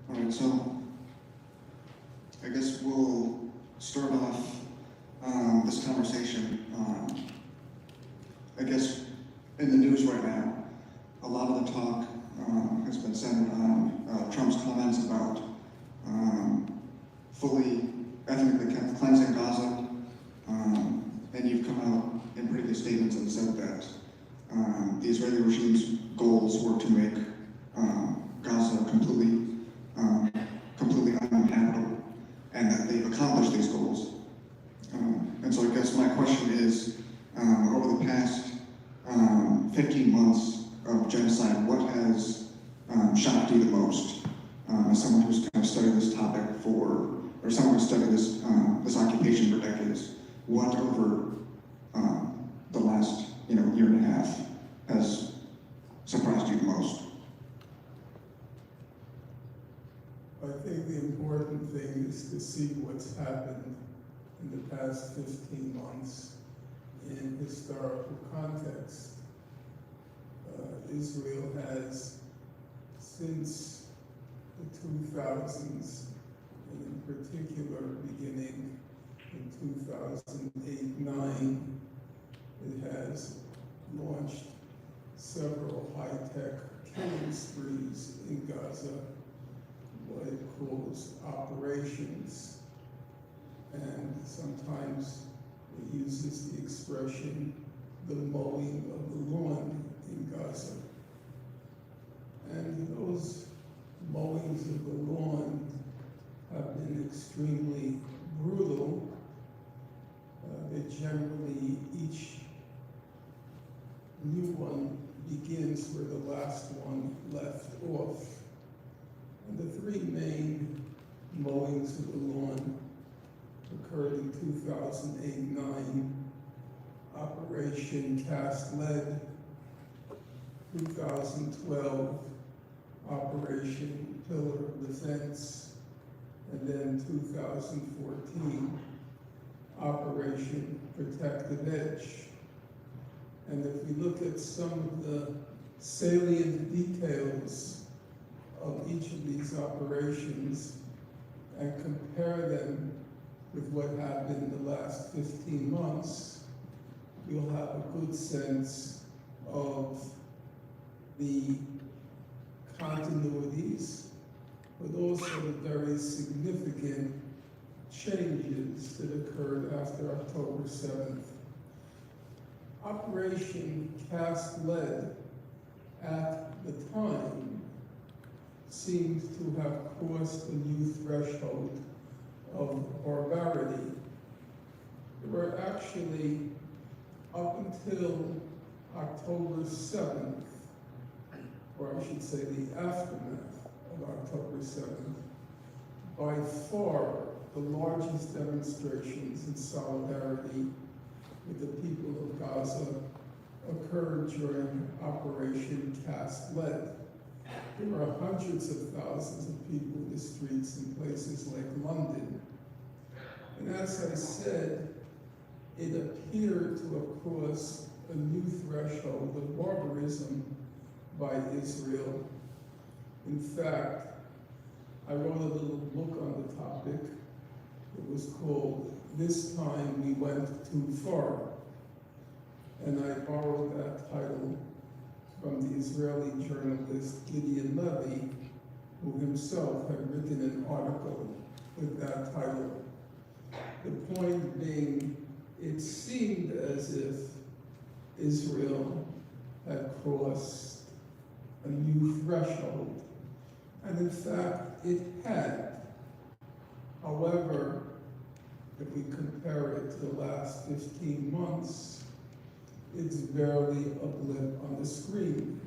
All right, so I guess we'll start off this conversation. I guess in the news right now, a lot of the talk has been centered on Trump's comments about fully ethnically cleansing Gaza, and you've come out in previous statements and said that the Israeli regime's goals were to make Gaza completely uninhabitable, and that they've accomplished these goals. And so I guess my question is, over the past 15 months of genocide, what has shocked you the most? As someone who's kind of studied this topic or someone who's studied this occupation for decades, what over the last year and a half has surprised you the most? I think the important thing is to see what's happened in the past 15 months in historical context. Israel has, since the 2000s, and in particular beginning in 2008-9, it has launched several high-tech killing sprees in Gaza, what it calls operations, and sometimes it uses the expression the mowing of the lawn in Gaza. And those mowings of the lawn have been extremely brutal. They generally, each new one begins where the last one left off. And the three main mowings of the lawn occurred in 2008-9, Operation Cast Lead, 2012, Operation Pillar of Defense, and then 2014, Operation Protective Edge. And if we look at some of the salient details of each of these operations and compare them with what happened in the last 15 months, you'll have a good sense of the continuities, but also the very significant changes that occurred after October 7th. Operation Cast Lead at the time seemed to have crossed a new threshold of barbarity. There were actually, up until October 7th, or I should say the aftermath of October 7th, by far the largest demonstrations in solidarity with the people of Gaza occurred during Operation Cast Lead. There were hundreds of thousands of people in the streets in places like London. And as I said, it appeared to have crossed a new threshold of barbarism by Israel. In fact, I wrote a little book on the topic. It was called "This Time We Went Too Far." And I borrowed that title from the Israeli journalist Gideon Levy, who himself had written an article with that title. The point being, it seemed as if Israel had crossed a new threshold, and in fact it had. However, if we compare it to the last 15 months, it's barely a blip on the screen.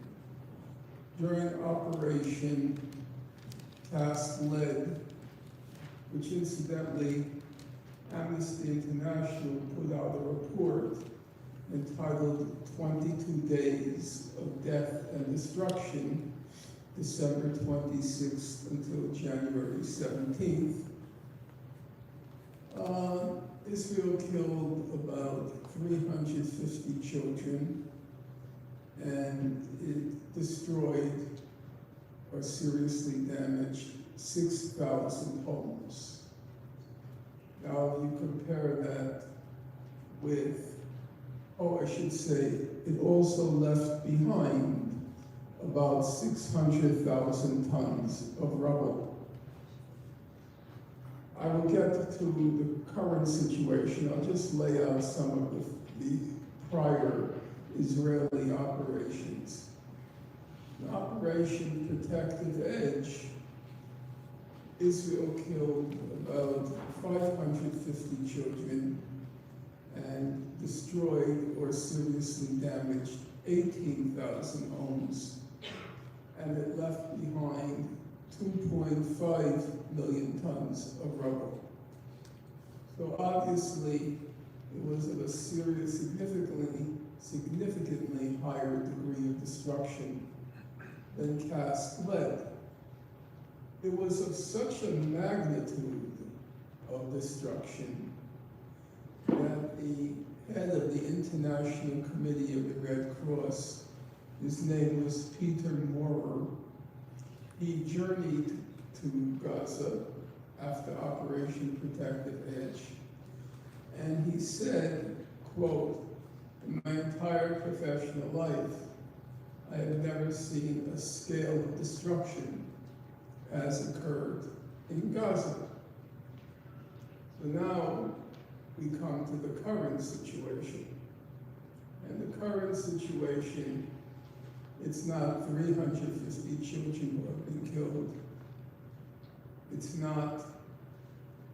During Operation Cast Lead, which incidentally Amnesty International put out a report entitled 22 Days of Death and Destruction, December 26th until January 17th. Israel killed about 350 children, and it destroyed or seriously damaged 6,000 homes. Now, if you compare that with, I should say, it also left behind about 600,000 tons of rubble. I will get to the current situation. I'll just lay out some of the prior Israeli operations. In Operation Protective Edge, Israel killed about 550 children and destroyed or seriously damaged 18,000 homes, and it left behind 2.5 million tons of rubble. So obviously, it was of a significantly higher degree of destruction than cast lead. It was of such a magnitude of destruction that the head of the International Committee of the Red Cross, his name was Peter Maurer, he journeyed to Gaza after Operation Protective Edge, and he said, quote, "In my entire professional life, I have never seen a scale of destruction as occurred in Gaza." So now we come to the current situation. And the current situation, it's not 350 children who have been killed. It's not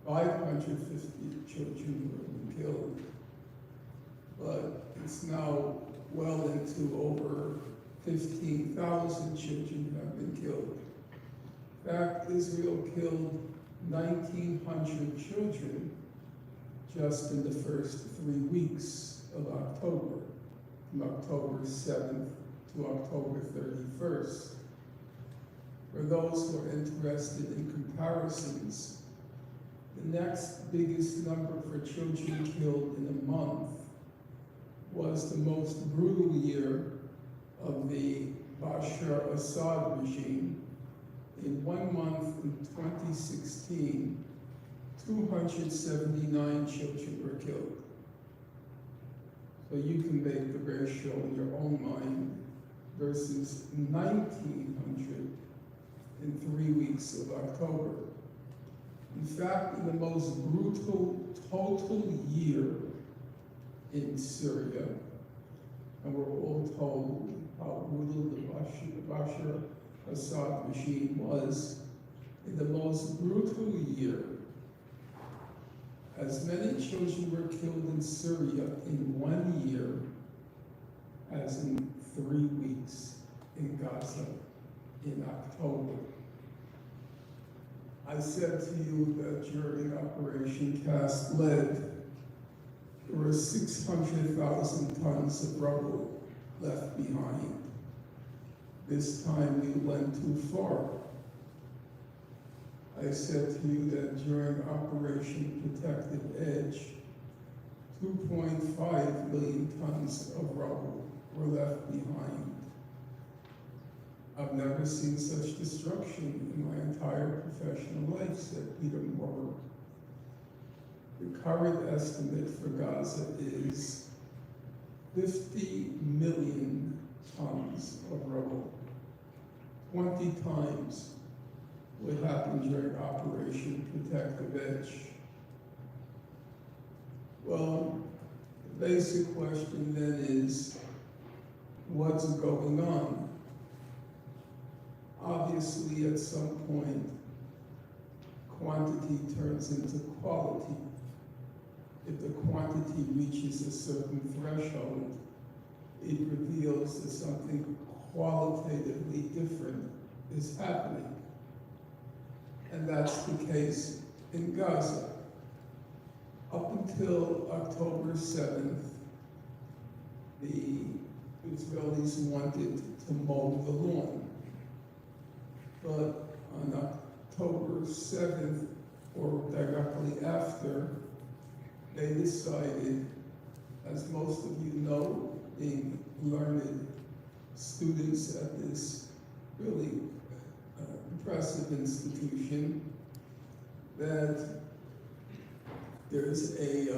550 children who have been killed. But it's now well into over 15,000 children who have been killed. In fact, Israel killed 1,900 children just in the first 3 weeks of October, from October 7th to October 31st. For those who are interested in comparisons, the next biggest number for children killed in a month was the most brutal year of the Bashar Assad regime. In 1 month in 2016, 279 children were killed. So you can make the ratio in your own mind versus 1,900 in 3 weeks of October. In fact, in the most brutal total year in Syria, and we're all told how brutal the Bashar Assad regime was, in the most brutal year, as many children were killed in Syria in 1 year as in 3 weeks in Gaza in October. I said to you that during Operation Cast Lead, there were 600,000 tons of rubble left behind. This time we went too far. I said to you that during Operation Protective Edge, 2.5 million tons of rubble were left behind. I've never seen such destruction in my entire professional life, said Peter Maurer. The current estimate for Gaza is 50 million tons of rubble, 20 times what happened during Operation Protective Edge. Well, the basic question then is, what's going on? Obviously, at some point, quantity turns into quality. If the quantity reaches a certain threshold, it reveals that something qualitatively different is happening. And that's the case in Gaza. Up until October 7th, the Israelis wanted to mow the lawn. But on October 7th, or directly after, they decided, as most of you know, being learned students at this really oppressive institution, that there's a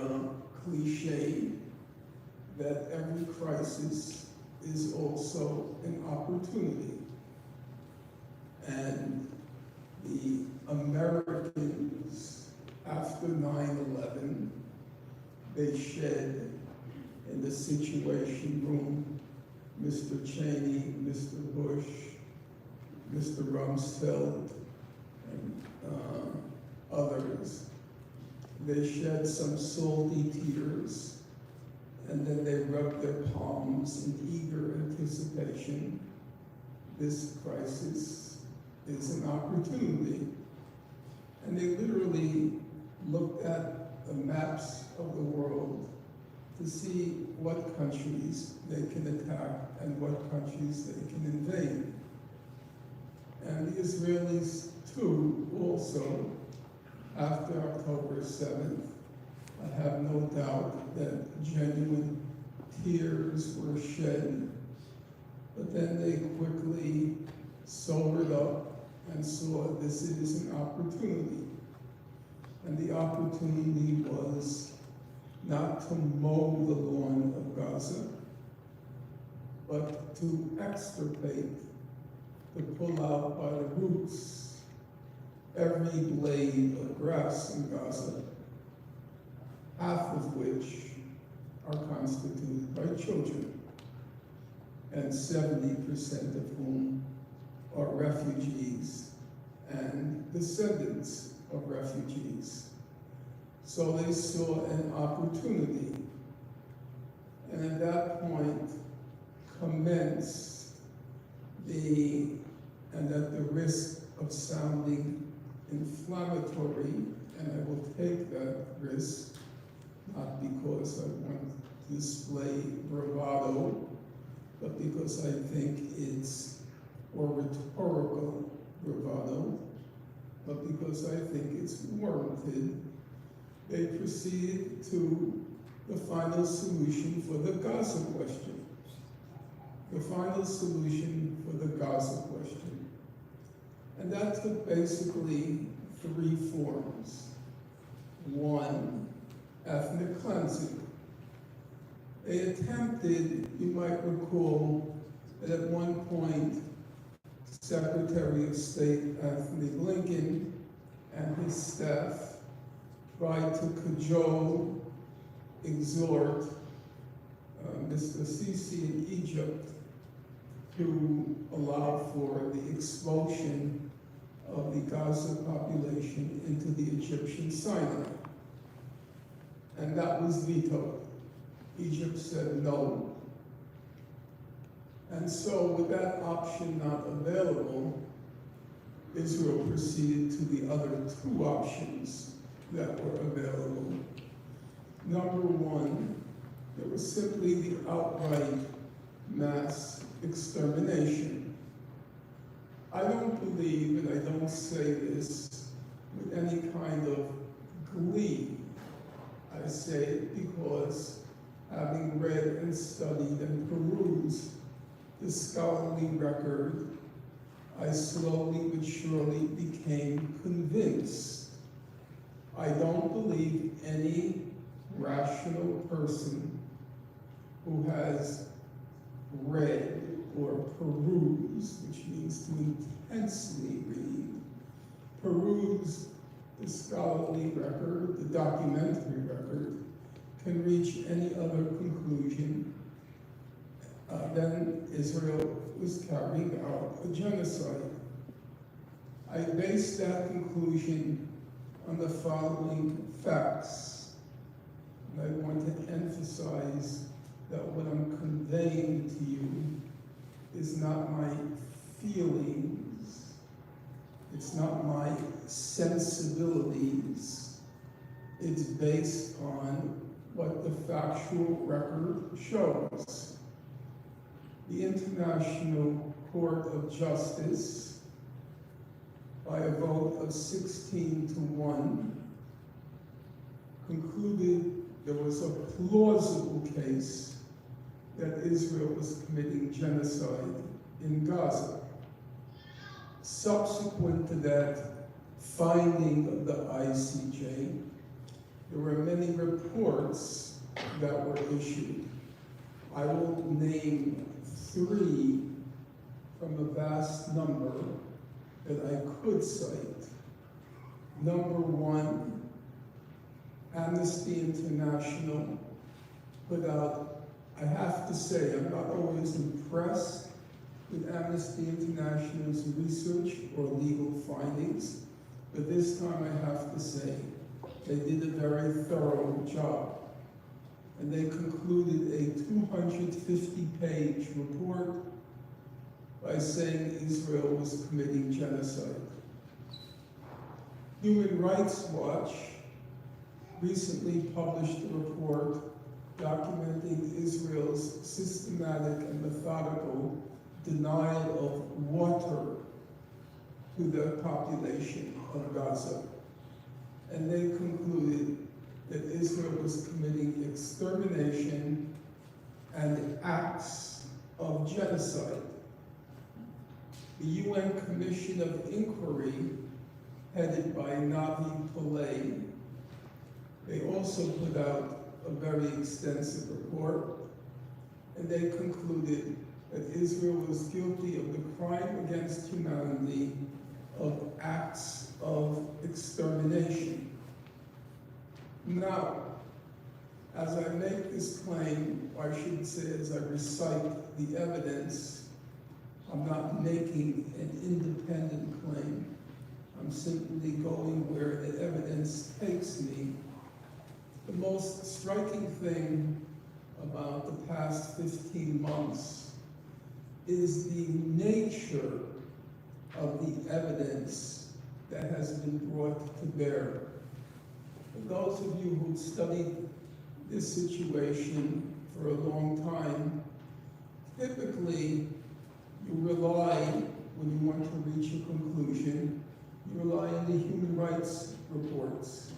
cliche that every crisis is also an opportunity. And the Americans, after 9/11, they shed in the Situation Room, Mr. Cheney, Mr. Bush, Mr. Rumsfeld, and others. They shed some salty tears, and then they rubbed their palms in eager anticipation. This crisis is an opportunity. And they literally looked at the maps of the world to see what countries they can attack and what countries they can invade. And the Israelis, too, also, after October 7th, I have no doubt that genuine tears were shed, but then they quickly sobered up and saw this is an opportunity. And the opportunity was not to mow the lawn of Gaza, but to extirpate, to pull out by the roots every blade of grass in Gaza, half of which are constituted by children, and 70% of whom are refugees and descendants of refugees. So they saw an opportunity, and at that point commenced and at the risk of sounding inflammatory, and I will take that risk, not because I want to display bravado, but because I think it's, or rhetorical bravado, but because I think it's warranted. They proceeded to the final solution for the Gaza question. The final solution for the Gaza question. And that took basically 3 forms. 1, ethnic cleansing. They attempted, you might recall, that at one point, Secretary of State Anthony Blinken and his staff tried to cajole, exhort Mr. Sisi in Egypt to allow for the expulsion of the Gaza population into the Egyptian Sinai. And that was vetoed. Egypt said no. And so with that option not available, Israel proceeded to the other 2 options that were available. Number 1, there was simply the outright mass extermination. I don't believe, and I don't say this with any kind of glee, I say it because having read and studied and perused the scholarly record, I slowly but surely became convinced. I don't believe any rational person who has read or perused, which means to intensely read, perused the scholarly record, the documentary record, can reach any other conclusion than Israel was carrying out a genocide. I base that conclusion on the following facts. And I want to emphasize that what I'm conveying to you is not my feelings, it's not my sensibilities, it's based on what the factual record shows. The International Court of Justice, by a vote of 16-1, concluded there was a plausible case that Israel was committing genocide in Gaza. Subsequent to that finding of the ICJ, there were many reports that were issued. I will name 3 from a vast number that I could cite. Number 1, Amnesty International put out, I have to say, I'm not always impressed with Amnesty International's research or legal findings, but this time I have to say, they did a very thorough job. And they concluded a 250-page report by saying Israel was committing genocide. Human Rights Watch recently published a report documenting Israel's systematic and methodical denial of water to the population of Gaza. And they concluded that Israel was committing extermination and acts of genocide. The UN Commission of Inquiry, headed by Navi Pillay, they also put out a very extensive report, and they concluded that Israel was guilty of the crime against humanity of acts of extermination. Now, as I make this claim, or I should say as I recite the evidence, I'm not making an independent claim. I'm simply going where the evidence takes me. The most striking thing about the past 15 months is the nature of the evidence that has been brought to bear. For those of you who've studied this situation for a long time, typically you rely, when you want to reach a conclusion, you rely on the human rights reports.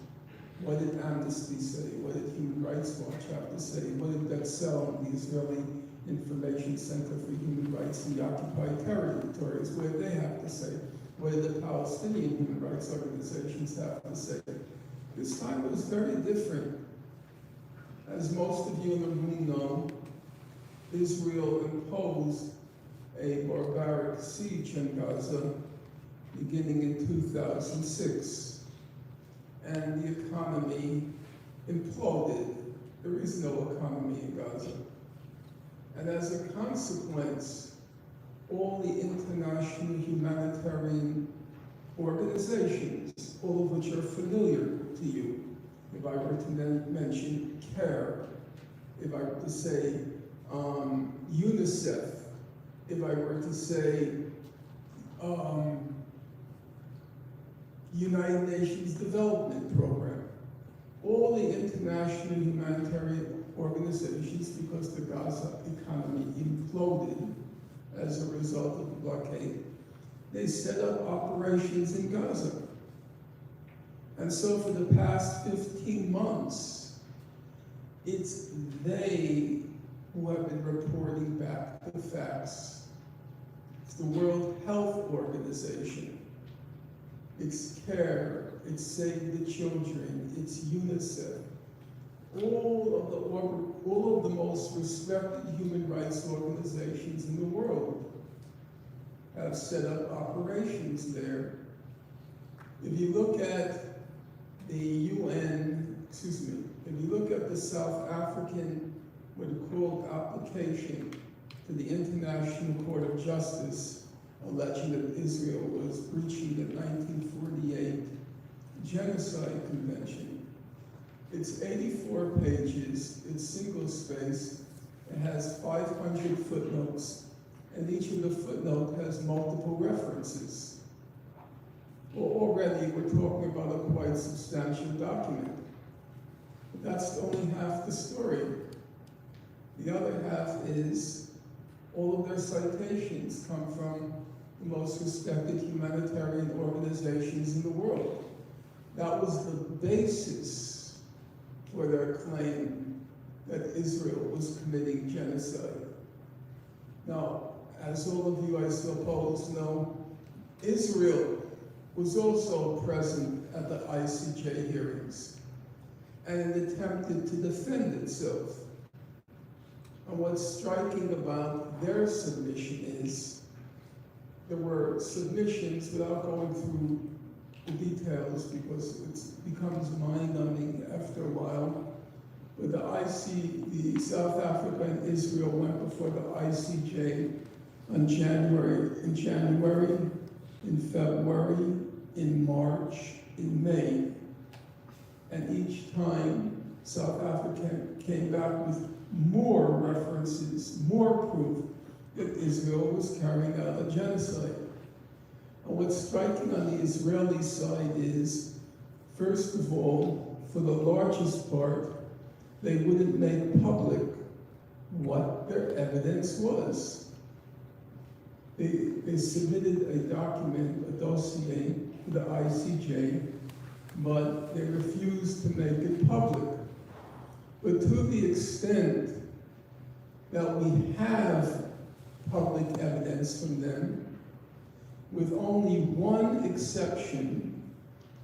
What did Amnesty say? What did Human Rights Watch have to say? What did Excel, the Israeli Information Center for Human Rights in the occupied territories, what did they have to say? What did the Palestinian human rights organizations have to say? This time it was very different. As most of you in the room know, Israel imposed a barbaric siege in Gaza beginning in 2006. And the economy imploded. There is no economy in Gaza. And as a consequence, all the international humanitarian organizations, all of which are familiar to you, if I were to mention CARE, if I were to say UNICEF, if I were to say United Nations Development Program, all the international humanitarian organizations, because the Gaza economy imploded as a result of the blockade, they set up operations in Gaza. And so for the past 15 months, it's they who have been reporting back the facts. It's the World Health Organization. It's CARE, it's Save the Children, it's UNICEF. All of the most respected human rights organizations in the world have set up operations there. If you look at the if you look at the South African, what is called application to the International Court of Justice, alleging that Israel was breaching the 1948 Genocide Convention. It's 84 pages, it's single-spaced, it has 500 footnotes, and each of the footnotes has multiple references. Well, already we're talking about a quite substantial document. But that's only half the story. The other half is all of their citations come from the most respected humanitarian organizations in the world. That was the basis for their claim that Israel was committing genocide. Now, as all of you, I suppose, know, Israel was also present at the ICJ hearings, and it attempted to defend itself. And what's striking about their submission is there were submissions, without going through the details because it becomes mind-numbing after a while, but the South Africa and Israel went before the ICJ in January, in February, in March, in May. And each time, South Africa came back with more references, more proof that Israel was carrying out a genocide. And what's striking on the Israeli side is, first of all, for the largest part, they wouldn't make public what their evidence was. They submitted a document, a dossier, to the ICJ, but they refused to make it public. But to the extent that we have public evidence from them, with only one exception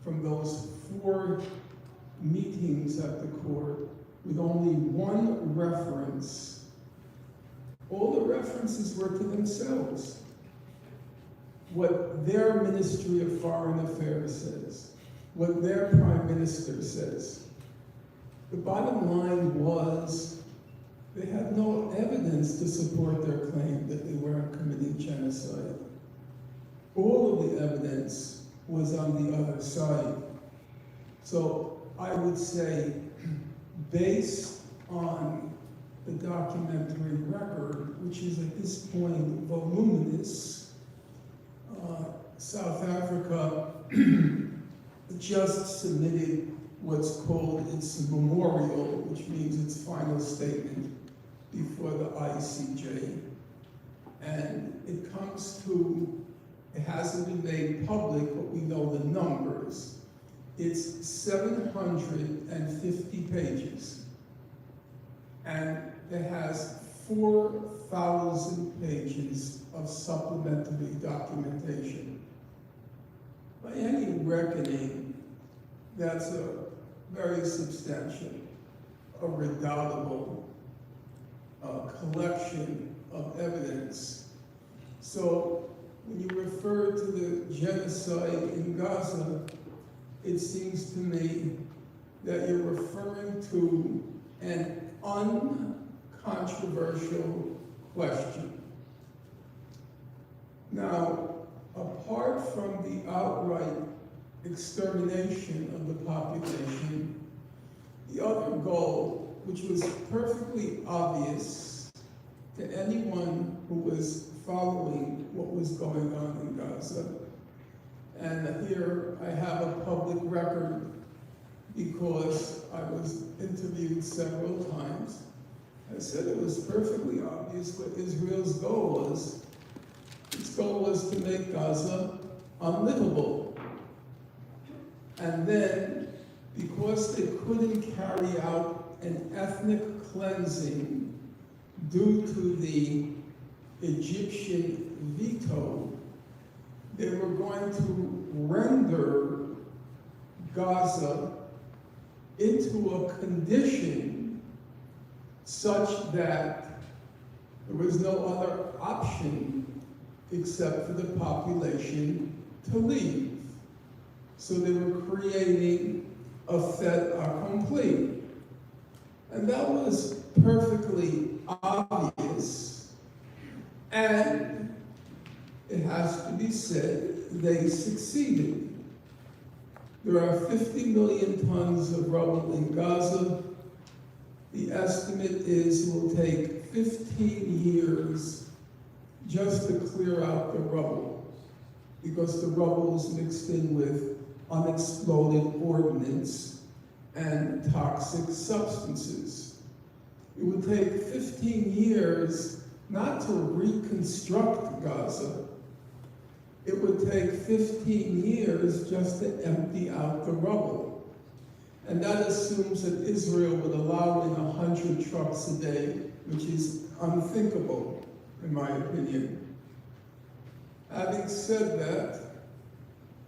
from those 4 meetings at the court, with only one reference, all the references were to themselves. What their Ministry of Foreign Affairs says, what their Prime Minister says. The bottom line was they had no evidence to support their claim that they weren't committing genocide. All of the evidence was on the other side. So I would say, based on the documentary record, which is at this point voluminous, South Africa just submitted what's called its memorial, which means its final statement before the ICJ. And it comes to, it hasn't been made public, but we know the numbers. It's 750 pages. And it has 4,000 pages of supplementary documentation. By any reckoning, that's a very substantial, a redoubtable collection of evidence. So when you refer to the genocide in Gaza, it seems to me that you're referring to an uncontroversial question. Now, apart from the outright extermination of the population, the other goal, which was perfectly obvious to anyone who was following what was going on in Gaza, and here I have a public record because I was interviewed several times. I said it was perfectly obvious what Israel's goal was. Its goal was to make Gaza unlivable. And then, because they couldn't carry out an ethnic cleansing due to the Egyptian veto, they were going to render Gaza into a condition such that there was no other option except for the population to leave. So they were creating a fait accompli. And that was perfectly obvious. And it has to be said, they succeeded. There are 50 million tons of rubble in Gaza. The estimate is it will take 15 years just to clear out the rubble, because the rubble is mixed in with unexploded ordnance and toxic substances. It would take 15 years not to reconstruct Gaza. It would take 15 years just to empty out the rubble. And that assumes that Israel would allow in 100 trucks a day, which is unthinkable, in my opinion. Having said that,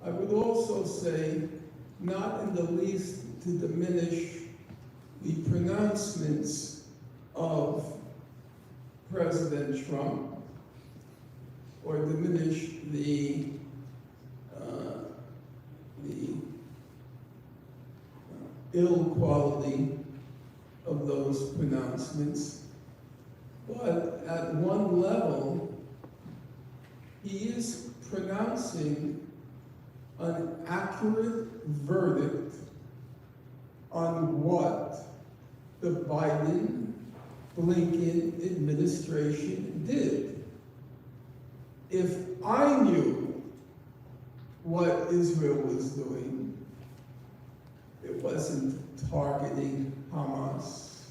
I would also say, not in the least to diminish the pronouncements of President Trump or diminish the ill quality of those pronouncements. But at one level, he is pronouncing an accurate verdict on what the Biden-Blinken administration did. If I knew what Israel was doing, it wasn't targeting Hamas.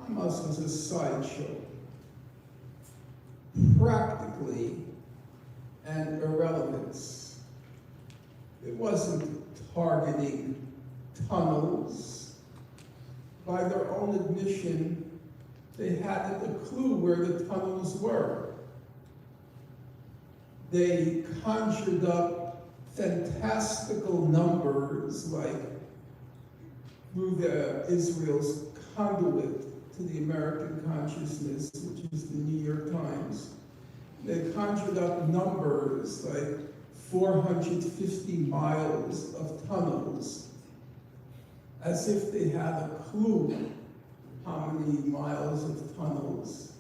Hamas was a sideshow, practically an irrelevance. It wasn't targeting tunnels. By their own admission, they hadn't a clue where the tunnels were. They conjured up fantastical numbers like through Israel's conduit to the American consciousness, which is the New York Times. They conjured up numbers like 450 miles of tunnels, as if they had a clue how many miles of tunnels.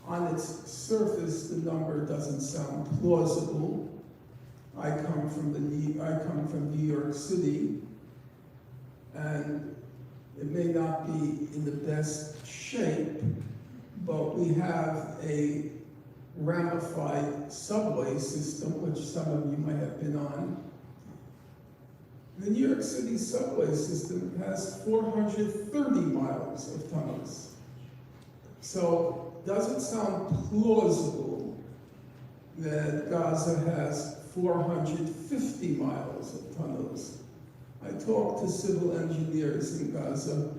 On its surface, the number doesn't sound plausible. I come from New York City, and it may not be in the best shape, but we have a ramified subway system, which some of you might have been on. The New York City subway system has 430 miles of tunnels. So does it sound plausible that Gaza has 450 miles of tunnels? I talked to civil engineers in Gaza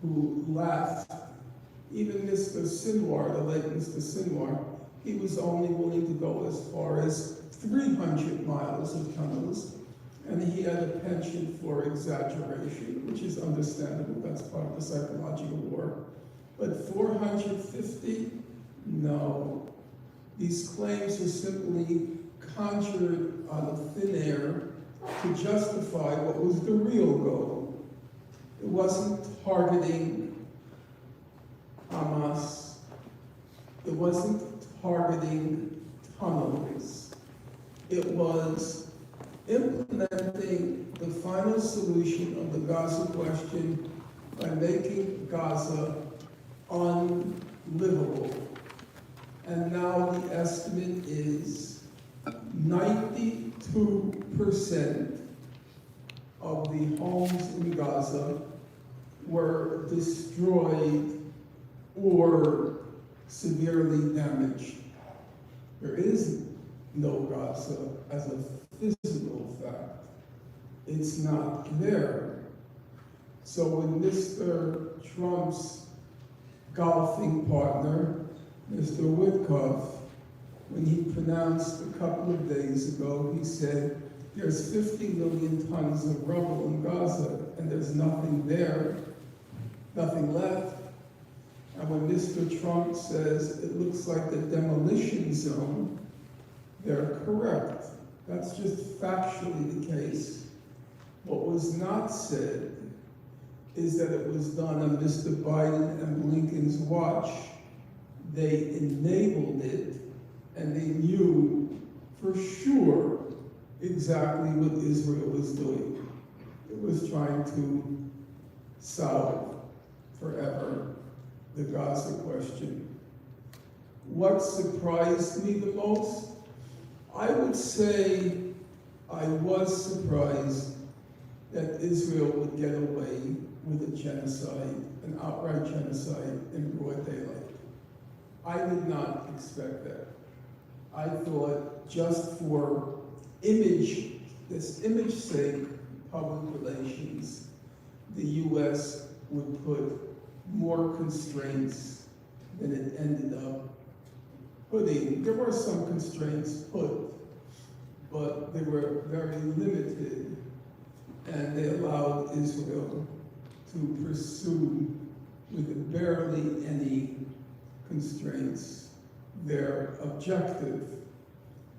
who laughed. Even Mr. Sinwar, the late Mr. Sinwar, he was only willing to go as far as 300 miles of tunnels, and he had a penchant for exaggeration, which is understandable. That's part of the psychological war. But 450? No. These claims are simply conjured out of thin air to justify what was the real goal. It wasn't targeting Hamas. It wasn't targeting tunnels. It was implementing the final solution of the Gaza question by making Gaza unlivable. And now the estimate is 92% of the homes in Gaza were destroyed or severely damaged. There is no Gaza as a physical fact. It's not there. So when Mr. Trump's golfing partner, Mr. Witkoff, when he pronounced a couple of days ago, he said, there's 50 million tons of rubble in Gaza, and there's nothing there, nothing left. And when Mr. Trump says it looks like the demolition zone, they're correct. That's just factually the case. What was not said is that it was done on Mr. Biden and Blinken's watch. They enabled it, and they knew for sure exactly what Israel was doing. It was trying to solve forever the Gaza question. What surprised me the most? I would say I was surprised that Israel would get away with a genocide, an outright genocide in broad daylight. I did not expect that. I thought just for this image sake, public relations, the US would put more constraints than it ended up putting. There were some constraints put, but they were very limited, and they allowed Israel to pursue with barely any constraints their objective.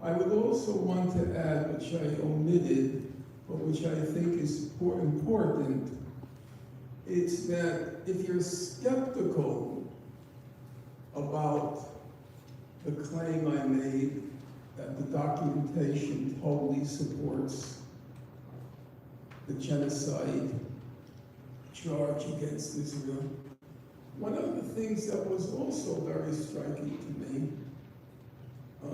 I would also want to add, which I omitted, but which I think is important, it's that if you're skeptical about the claim I made that the documentation totally supports the genocide charge against Israel, one of the things that was also very striking to me,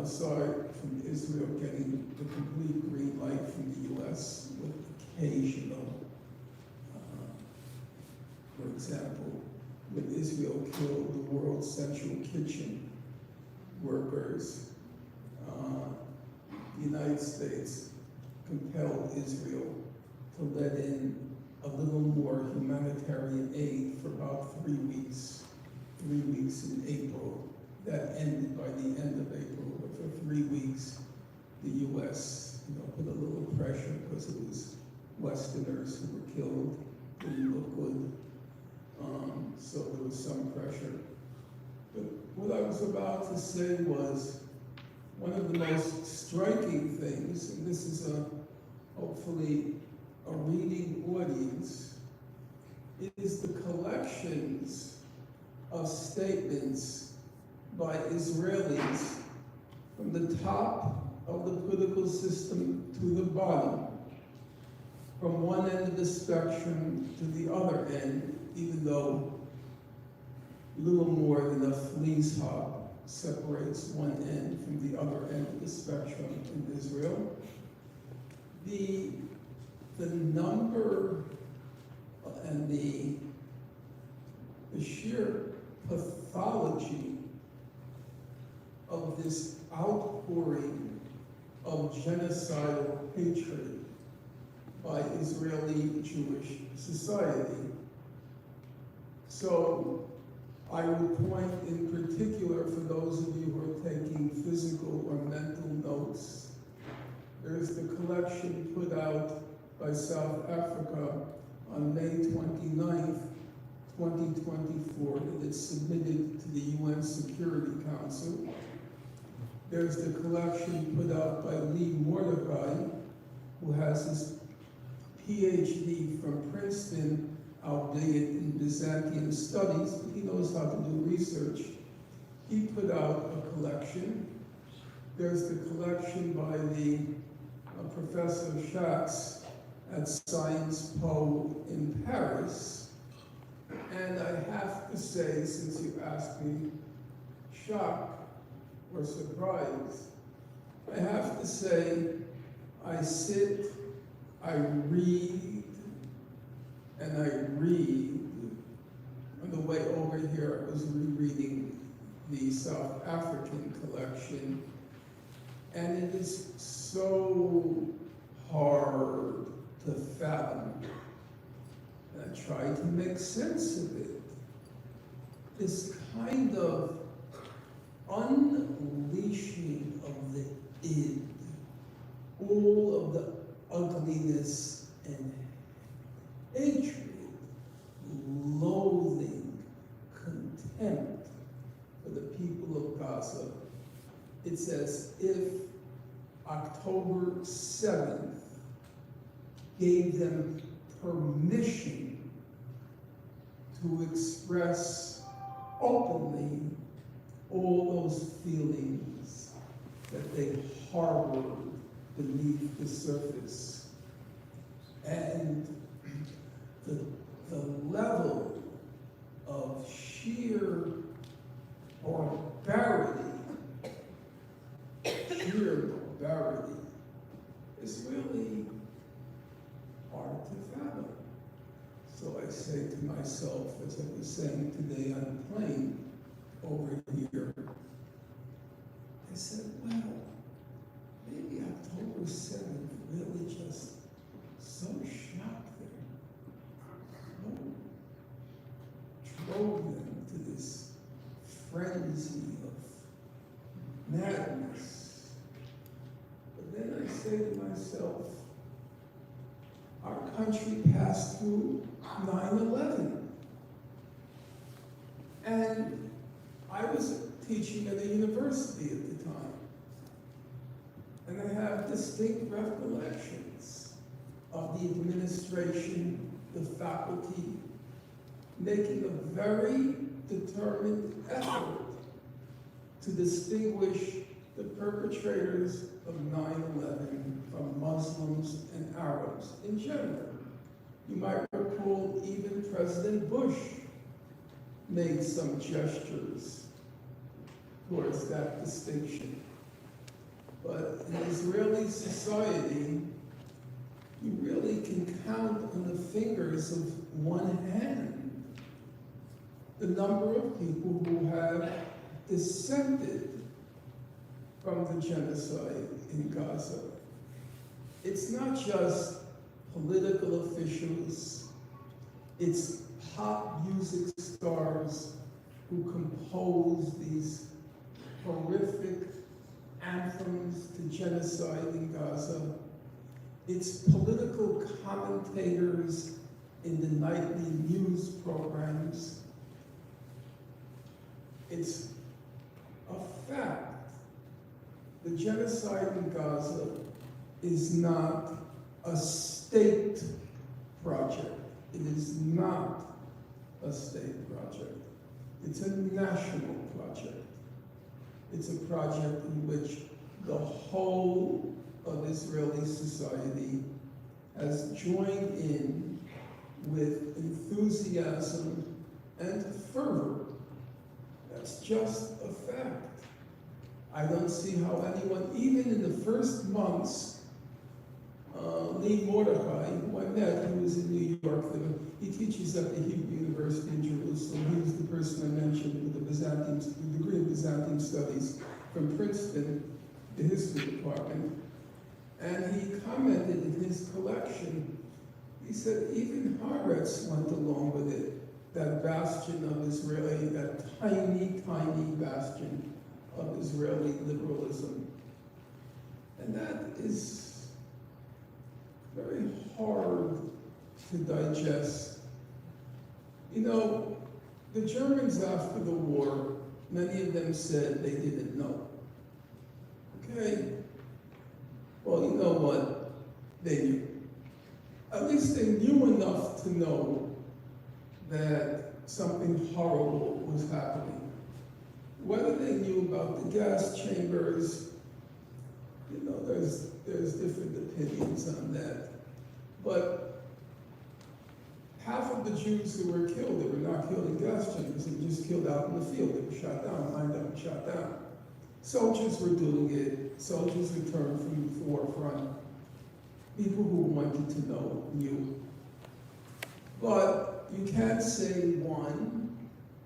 aside from Israel getting the complete green light from the US with occasional, for example, when Israel killed the World Central Kitchen workers, the United States compelled Israel to let in a little more humanitarian aid for about 3 weeks. 3 weeks in April. That ended by the end of April, but for 3 weeks, the U.S. Put a little pressure because it was Westerners who were killed, didn't look good. So there was some pressure. But what I was about to say was, one of the most striking things, and this is hopefully a reading audience, is the collections of statements by Israelis from the top of the political system to the bottom, from one end of the spectrum to the other end, even though little more than a flea's hop separates one end from the other end of the spectrum in Israel. The number and the sheer pathology of this outpouring of genocidal hatred by Israeli Jewish society. So I would point in particular, for those of you who are taking physical or mental notes, there's the collection put out by South Africa on May 29th, 2024, and it's submitted to the UN Security Council. There's the collection put out by Lee Mordecai, who has his PhD from Princeton, albeit in Byzantine studies, but he knows how to do research. He put out a collection. There's the collection by the Professor Schatz at Sciences Po in Paris. And I have to say, since you asked me, shock or surprise, I have to say, I sit, I read, and I read. On the way over here, I was rereading the South African collection, and it is so hard to fathom. And I try to make sense of it. This kind of unleashing of the id, all of the ugliness and hatred, loathing, contempt for the people of Gaza. It's as if October 7th gave them permission to express openly all those feelings that they harbored beneath the surface. And the level of sheer barbarity is really hard to fathom. So I say to myself, as I was saying today on the plane over here, I said, well, maybe October 7th really just so shocked them, drove them to this frenzy of madness. But then I say myself. Our country passed through 9/11. And I was teaching at a university at the time. And I have distinct recollections of the administration, the faculty, making a very determined effort to distinguish the perpetrators of 9/11 from Muslims and Arabs in general. You might recall even President Bush made some gestures towards that distinction. But in Israeli society, you really can count on the fingers of one hand the number of people who have dissented from the genocide in Gaza. It's not just political officials, it's pop music stars who compose these horrific anthems to genocide in Gaza. It's political commentators in the nightly news programs. It's a fact. The genocide in Gaza is not a state project. It is not a state project. It's a national project. It's a project in which the whole of Israeli society has joined in with enthusiasm and fervor. That's just a fact. I don't see how anyone, even in the first months, Lee Mordechai, who I met, he was in New York, he teaches at the Hebrew University in Jerusalem. He was the person I mentioned with the degree of Byzantine Studies from Princeton, the history department. And he commented in his collection, he said, even Haaretz went along with it, that bastion of Israeli, that tiny, tiny bastion of Israeli liberalism. And that is very hard to digest. You know, the Germans after the war, many of them said they didn't know. Okay? Well, you know what? They knew. At least they knew enough to know that something horrible was happening. Whether they knew about the gas chambers, you know, there's different opinions on that. But half of the Jews who were killed, they were not killed in gas chambers, they were just killed out in the field. They were shot down, lined up and shot down. Soldiers were doing it. Soldiers returned from the forefront. People who wanted to know knew. But you can't say, one,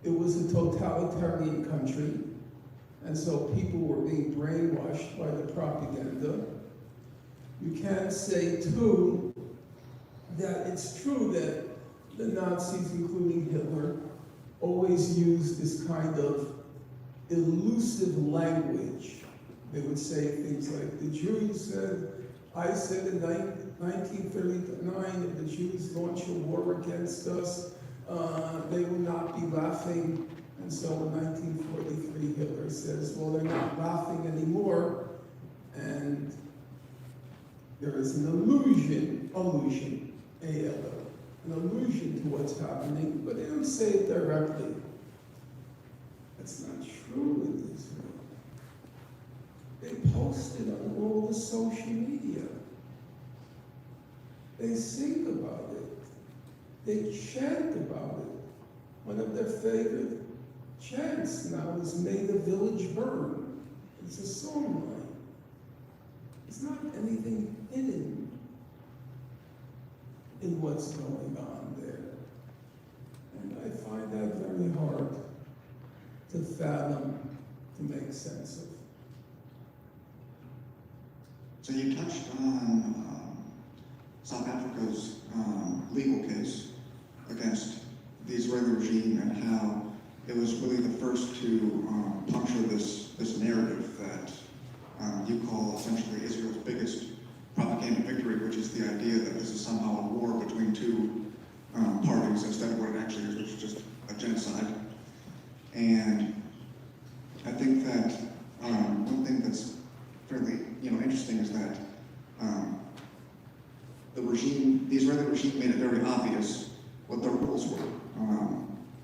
it was a totalitarian country, and so people were being brainwashed by the propaganda. You can't say, two, that it's true that the Nazis, including Hitler, always used this kind of elusive language. They would say things like, the Jews said, I said in 1939, if the Jews launch a war against us, they will not be laughing. And so in 1943, Hitler says, well, they're not laughing anymore. And there is an allusion, A-L-O, an allusion to what's happening, but they don't say it directly. That's not true in Israel. They post it on all the social media. They sing about it. They chant about it. One of their favorite chants now is May the Village Burn. It's a song line. There's not anything hidden in what's going on there. And I find that very hard to fathom, to make sense of. So you touched on South Africa's legal case against the Israeli regime and how it was really the first to puncture this narrative that you call essentially Israel's biggest propaganda which is the idea that this is somehow a war between two parties instead of what it actually is, which is just a genocide. And I think that one thing that's fairly interesting is that the Israeli regime made it very obvious what their rules were.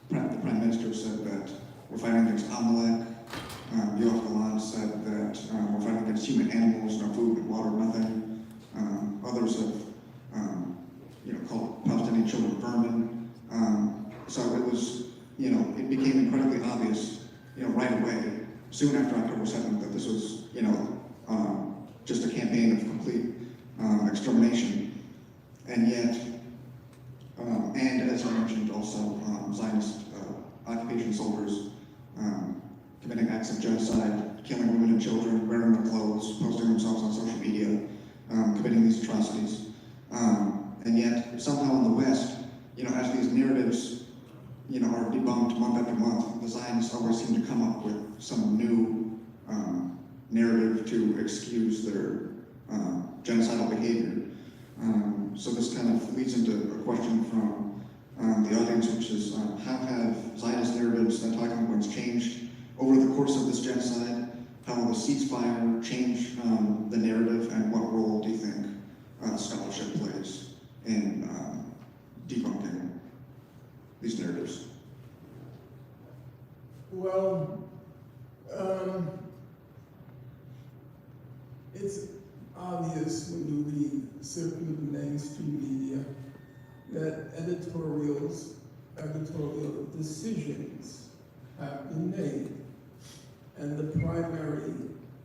The Prime Minister said that we're fighting against Amalek. Yoav Galan said that we're fighting against human animals, no food, no water, nothing. Others have called Palestinian children vermin. So it was, it became incredibly obvious, right away, soon after October 7th, that this was, just a campaign of complete extermination. And yet, and as you mentioned also, Zionist occupation soldiers committing acts of genocide, killing women and children, wearing their clothes, posting themselves on social media, committing these atrocities. And yet, somehow in the West, as these narratives, are debunked month after month, the Zionists always seem to come up with some new narrative to excuse their genocidal behavior. So this kind of leads into a question from the audience, which is how have Zionist narratives and talking points changed over the course of this genocide? How will the ceasefire change the narrative, and what role do you think scholarship plays in debunking these narratives? Well, it's obvious when you read certain of the mainstream media that editorial decisions have been made. And the primary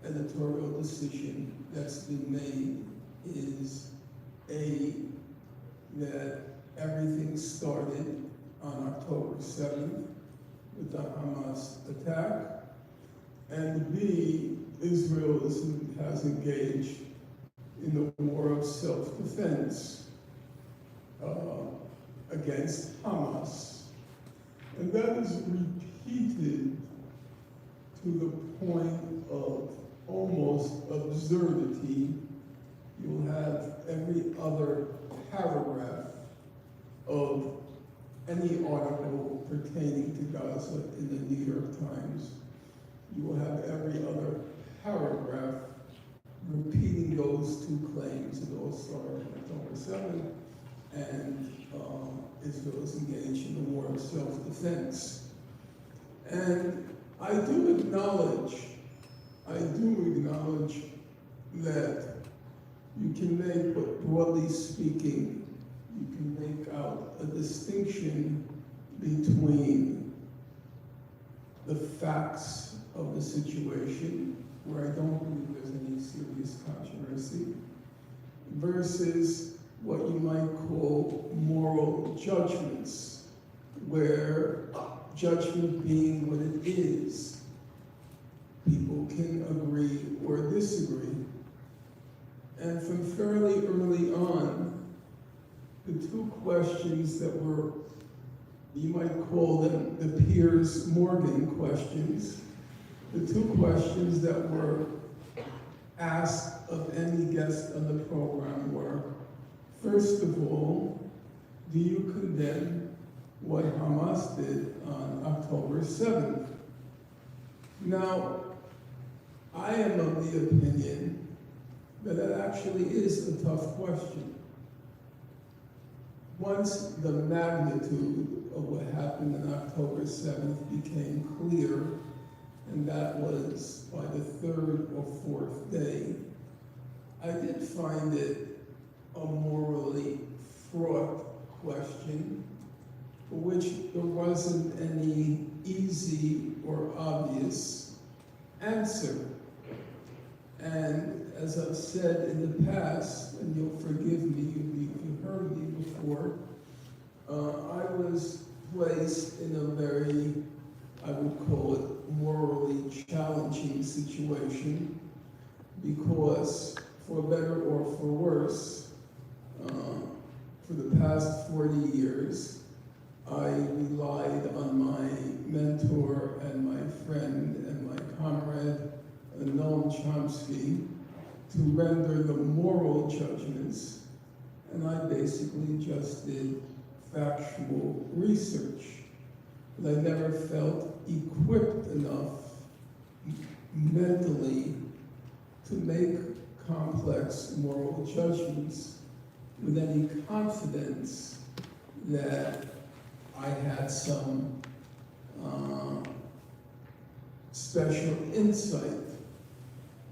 editorial decision that's been made is that everything started on October 7th with the Hamas attack, and B, Israel has engaged in the war of self-defense against Hamas. And that is repeated to the point of almost absurdity. You'll have every other paragraph of any article pertaining to Gaza in the New York Times. You will have every other paragraph repeating those two claims. It all started on October 7th, and Israel is engaged in the war of self-defense. And I do acknowledge that you can make, but broadly speaking, you can make out a distinction between the facts of the situation, where I don't believe there's any serious controversy, versus what you might call moral judgments, where judgment being what it is, people can agree or disagree. And from fairly early on, the two questions that were, you might call them the Piers Morgan questions, the two questions that were asked of any guest on the program were, first of all, do you condemn what Hamas did on October 7th? Now, I am of the opinion that that actually is a tough question. Once the magnitude of what happened on October 7th became clear, and that was by the third or fourth day, I did find it a morally fraught question for which there wasn't any easy or obvious answer. And as I've said in the past, and you'll forgive me if you heard me before, I was placed in a very, I would call it, morally challenging situation, because for better or for worse, for the past 40 years, I relied on my mentor and my friend and my comrade, Noam Chomsky, to render the moral judgments and I basically just did factual research. But I never felt equipped enough mentally to make complex moral judgments with any confidence that I had some special insight.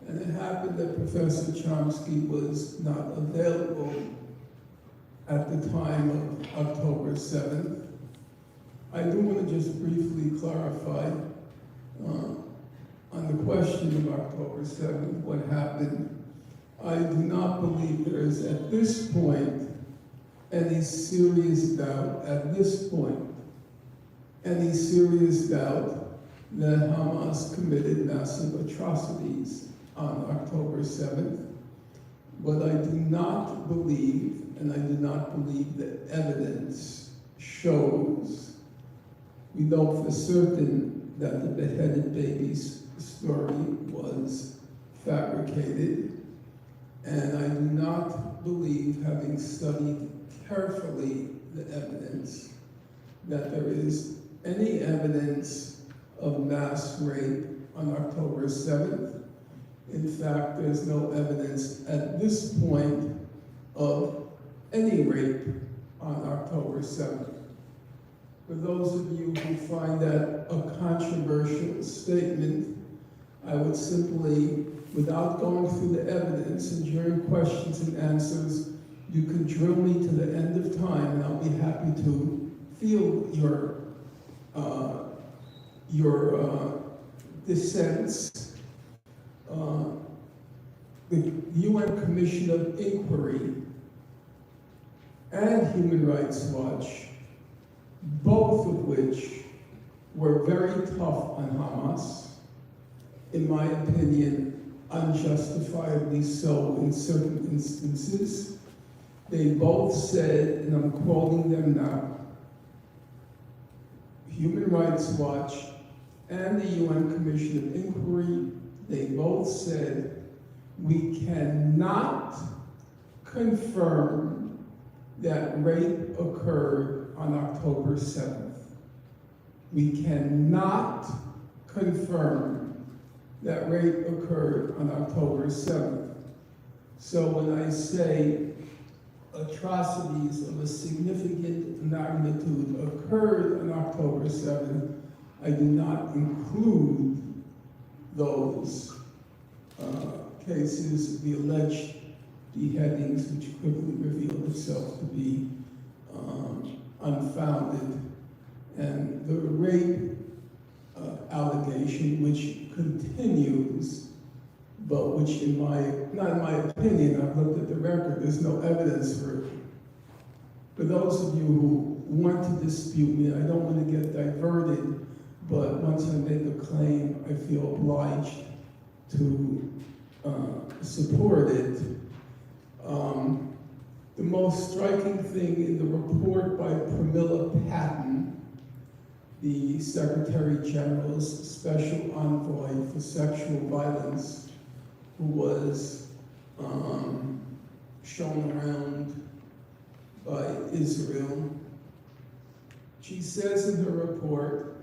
And it happened that Professor Chomsky was not available at the time of October 7th. I do want to just briefly clarify on the question of October 7th, what happened. I do not believe there is at this point any serious doubt, any serious doubt that Hamas committed massive atrocities on October 7th. But I do not believe, and I do not believe that evidence shows, we know for certain that the beheaded baby's story was fabricated, and I do not believe, having studied carefully the evidence, that there is any evidence of mass rape on October 7th. In fact, there's no evidence at this point of any rape on October 7th. For those of you who find that a controversial statement, I would simply, without going through the evidence, and during questions and answers, you can drill me to the end of time, and I'll be happy to field your dissents. The UN Commission of Inquiry and Human Rights Watch, both of which were very tough on Hamas, in my opinion, unjustifiably so in certain instances. They both said, and I'm quoting them now, Human Rights Watch and the UN Commission of Inquiry, they both said, we cannot confirm that rape occurred on October 7th. We cannot confirm that rape occurred on October 7th. So when I say atrocities of a significant magnitude occurred on October 7th, I do not include those cases, the alleged beheadings, which quickly revealed itself to be unfounded, and the rape allegation, which continues, but which not in my opinion, I've looked at the record, there's no evidence for it. For those of you who want to dispute me, I don't want to get diverted, but once I make a claim, I feel obliged to support it. The most striking thing in the report by Pramila Patten, the Secretary General's Special Envoy for Sexual Violence, who was shown around by Israel, she says in her report,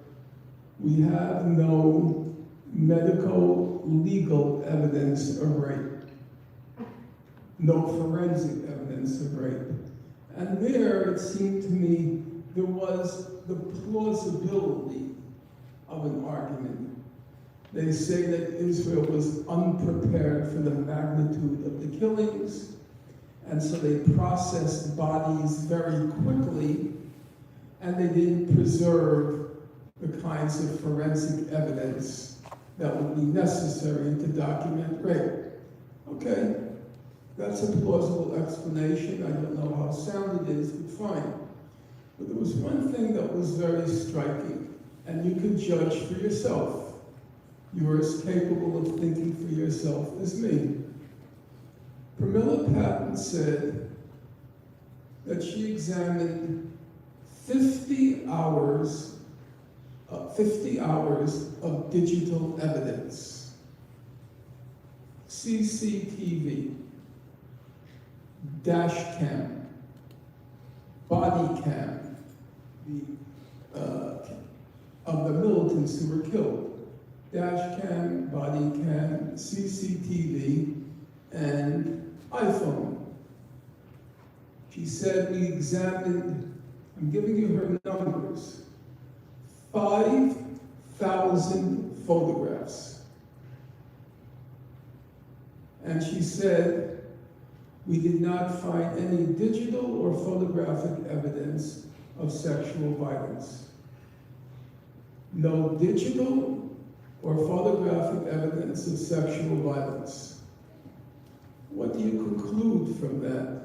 we have no medical legal evidence of rape, no forensic evidence of rape. And there, it seemed to me, there was the plausibility of an argument. They say that Israel was unprepared for the magnitude of the killings, and so they processed bodies very quickly, and they didn't preserve the kinds of forensic evidence that would be necessary to document rape. Okay, that's a plausible explanation. I don't know how sound it is, but fine. But there was one thing that was very striking, and you can judge for yourself. You're as capable of thinking for yourself as me. Pramila Patten said that she examined 50 hours of digital evidence, CCTV, dash cam, body cam of the militants who were killed. Dash cam, body cam, CCTV, and iPhone. She said we examined, I'm giving you her numbers, 5,000 photographs. And she said, we did not find any digital or photographic evidence of sexual violence. No digital or photographic evidence of sexual violence. What do you conclude from that?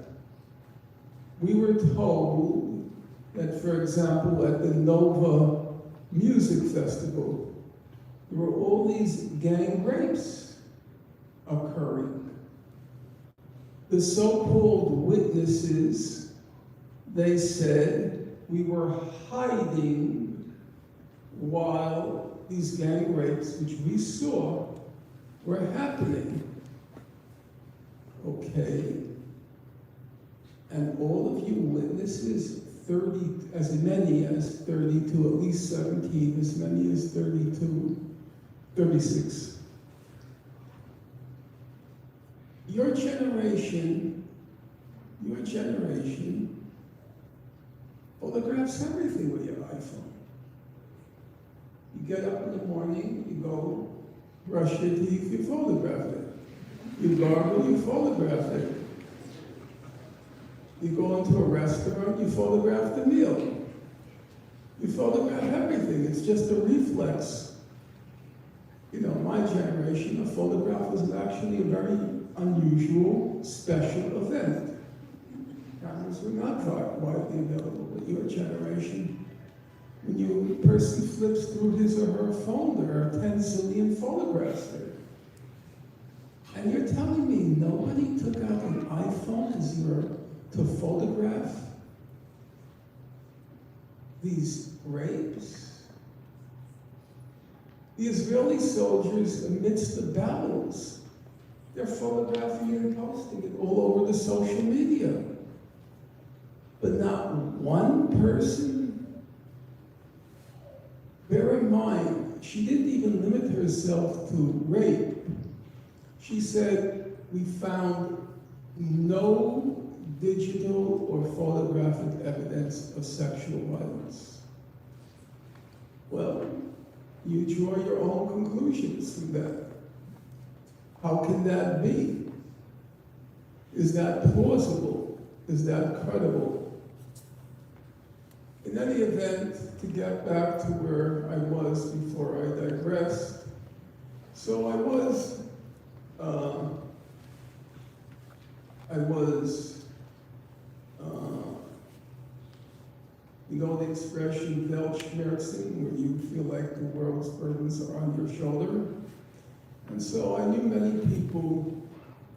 We were told that, for example, at the Nova Music Festival, there were all these gang rapes occurring. The so-called witnesses, they said we were hiding while these gang rapes, which we saw, were happening. Okay. And all of you witnesses, 30, as many as 32, at least 17, as many as 32, 36. Your generation photographs everything with your iPhone. You get up in the morning, you go brush your teeth, you photograph it. You gargle, you photograph it. You go into a restaurant, you photograph the meal. You photograph everything. It's just a reflex. You know, my generation, a photograph was actually a very unusual, special event. Cameras were not widely available, but your generation, when a person flips through his or her phone, there are 10 zillion photographs there. And you're telling me nobody took out an iPhone to photograph these rapes? The Israeli soldiers, amidst the battles, they're photographing and posting it all over the social media. But not one person. Bear in mind, she didn't even limit herself to rape. She said, we found no digital or photographic evidence of sexual violence. Well, you draw your own conclusions from that. How can that be? Is that plausible? Is that credible? In any event, to get back to where I was before I digressed, so I was you know the expression Weltschmerzen, where you feel like the world's burdens are on your shoulder? And so I knew many people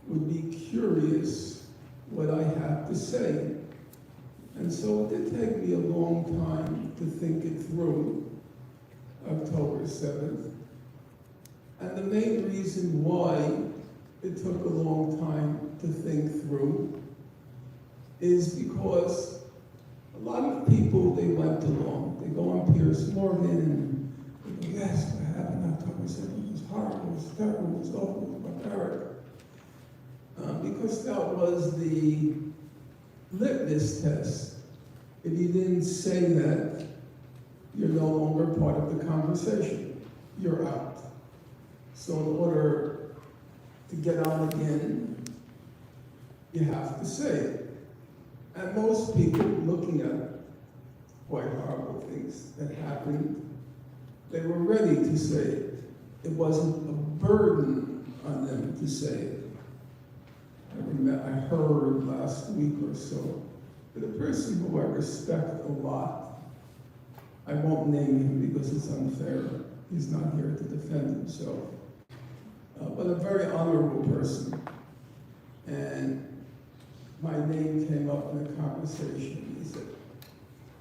would be curious what I had to say. And so it did take me a long time to think it through, October 7th. And the main reason why it took a long time to think through is because a lot of people, they went along. They go on Piers Morgan and they go, yes, what happened October 7th was horrible, it was terrible, it was awful, it was barbaric. Because that was the litmus test. If you didn't say that, you're no longer part of the conversation. You're out. So in order to get on again, you have to say it. And most people looking at quite horrible things that happened, they were ready to say it. It wasn't a burden on them to say it. I heard last week or so that a person who I respect a lot, I won't name him because it's unfair, he's not here to defend himself, but a very honorable person. And my name came up in a conversation. He said,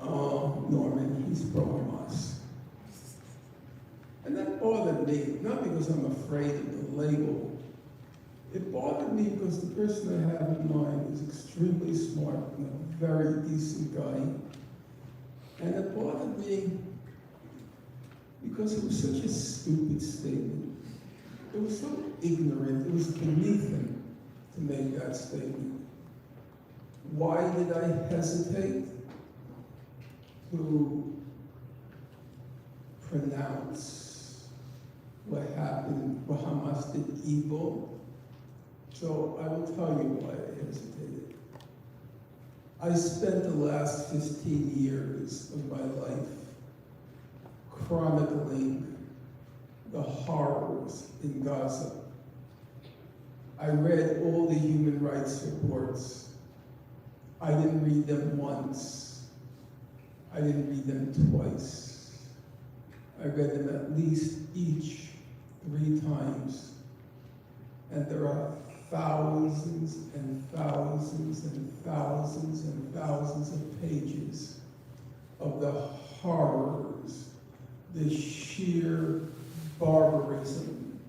oh, Norman, he's pro-Hamas. And that bothered me, not because I'm afraid of the label. It bothered me because the person I have in mind is extremely smart and a very decent guy. And it bothered me because it was such a stupid statement. It was so ignorant, it was beneath him to make that statement. Why did I hesitate to pronounce what happened, what Hamas did evil? So I will tell you why I hesitated. I spent the last 15 years of my life chronicling the horrors in Gaza. I read all the human rights reports. I didn't read them once. I didn't read them twice. I read them at least each 3 times. And there are thousands and thousands and thousands and thousands of pages of the horrors, the sheer barbarism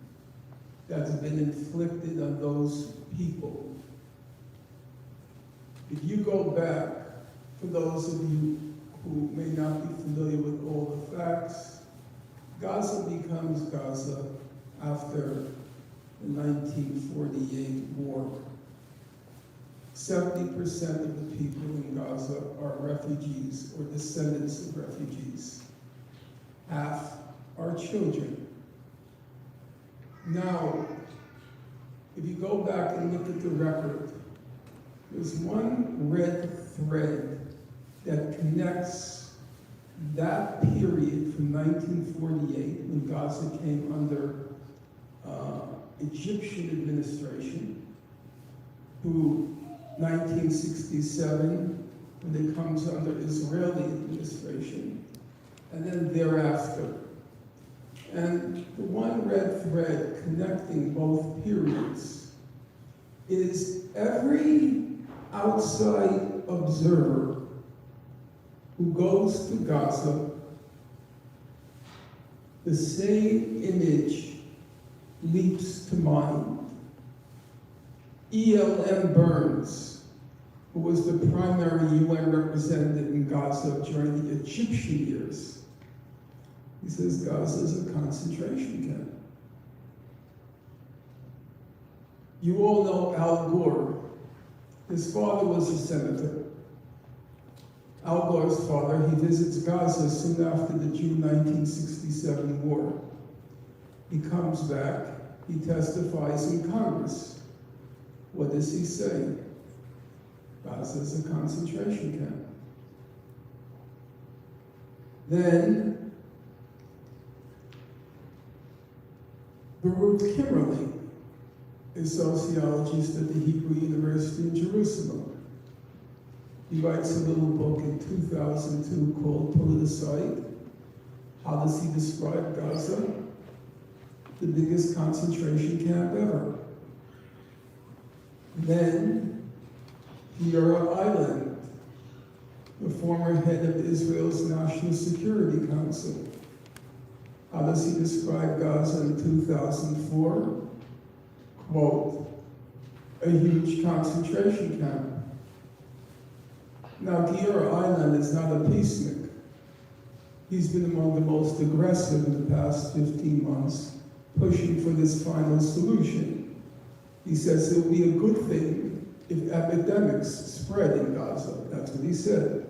that's been inflicted on those people. If you go back, for those of you who may not be familiar with all the facts, Gaza becomes Gaza after the 1948 war. 70% of the people in Gaza are refugees or descendants of refugees. Half are children. Now, if you go back and look at the record, there's one red thread that connects that period from 1948, when Gaza came under Egyptian administration, to 1967, when it comes under Israeli administration, and then thereafter. And the one red thread connecting both periods is every outside observer who goes to Gaza, the same image leaps to mind. E.L.M. Burns, who was the primary UN representative in Gaza during the Egyptian years, he says Gaza is a concentration camp. You all know Al Gore. His father was a senator. Al Gore's father, he visits Gaza soon after the June 1967 war. He comes back, he testifies in Congress. What does he say? Gaza is a concentration camp. Then, Baruch Kimmerly, a sociologist at the Hebrew University in Jerusalem. He writes a little book in 2002 called Politicide. How does he describe Gaza? The biggest concentration camp ever. Then, Giora Eiland, the former head of Israel's National Security Council. How does he describe Gaza in 2004? Quote, a huge concentration camp. Now, Giora Eiland is not a peacenik. He's been among the most aggressive in the past 15 months, pushing for this final solution. He says it will be a good thing if epidemics spread in Gaza. That's what he said.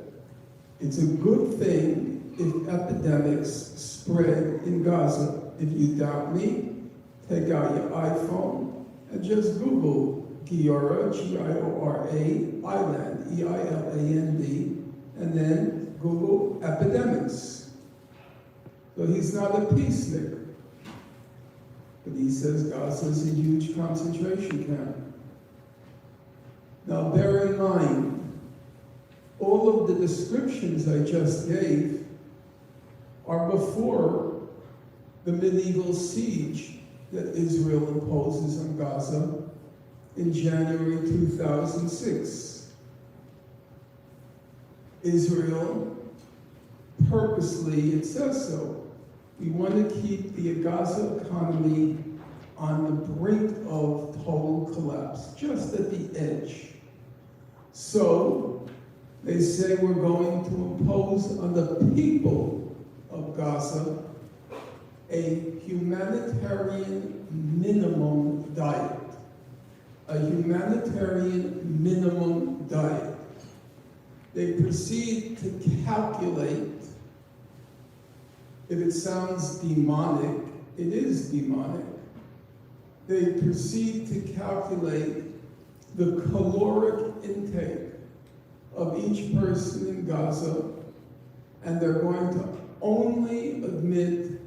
It's a good thing if epidemics spread in Gaza. If you doubt me, take out your iPhone and just Google Giora, G-I-O-R-A, Eiland, E-I-L-A-N-D, and then Google epidemics. So he's not a peacenik, but he says Gaza is a huge concentration camp. Now bear in mind, all of the descriptions I just gave are before the medieval siege that Israel imposes on Gaza in January 2006. Israel purposely, it says so, we want to keep the Gaza economy on the brink of total collapse, just at the edge. So they say we're going to impose on the people of Gaza a humanitarian minimum diet. A humanitarian minimum diet. They proceed to calculate. If it sounds demonic, it is demonic. They proceed to calculate the caloric intake of each person in Gaza, and they're going to only admit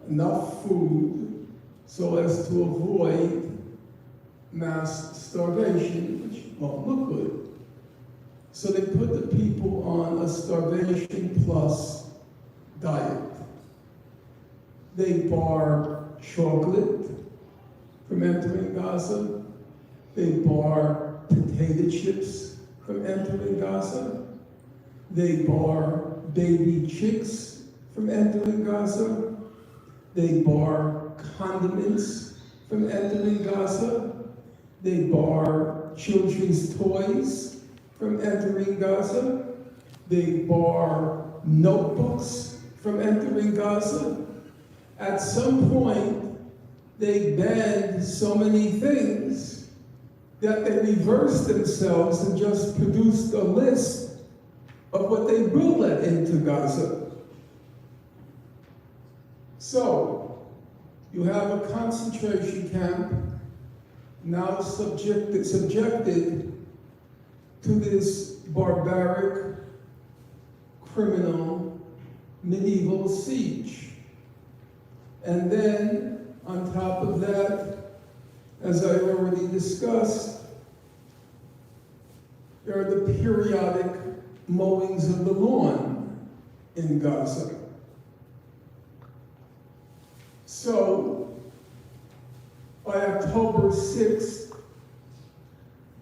enough food so as to avoid mass starvation, which won't look good. So they put the people on a starvation plus diet. They bar chocolate from entering Gaza. They bar potato chips from entering Gaza. They bar baby chicks from entering Gaza. They bar condiments from entering Gaza. They bar children's toys from entering Gaza. They bar notebooks from entering Gaza. At some point, they banned so many things that they reversed themselves and just produced a list of what they will let into Gaza. So, you have a concentration camp now subjected to this barbaric, criminal, medieval siege. And then, on top of that, as I already discussed, there are the periodic mowings of the lawn in Gaza. So, by October 6th,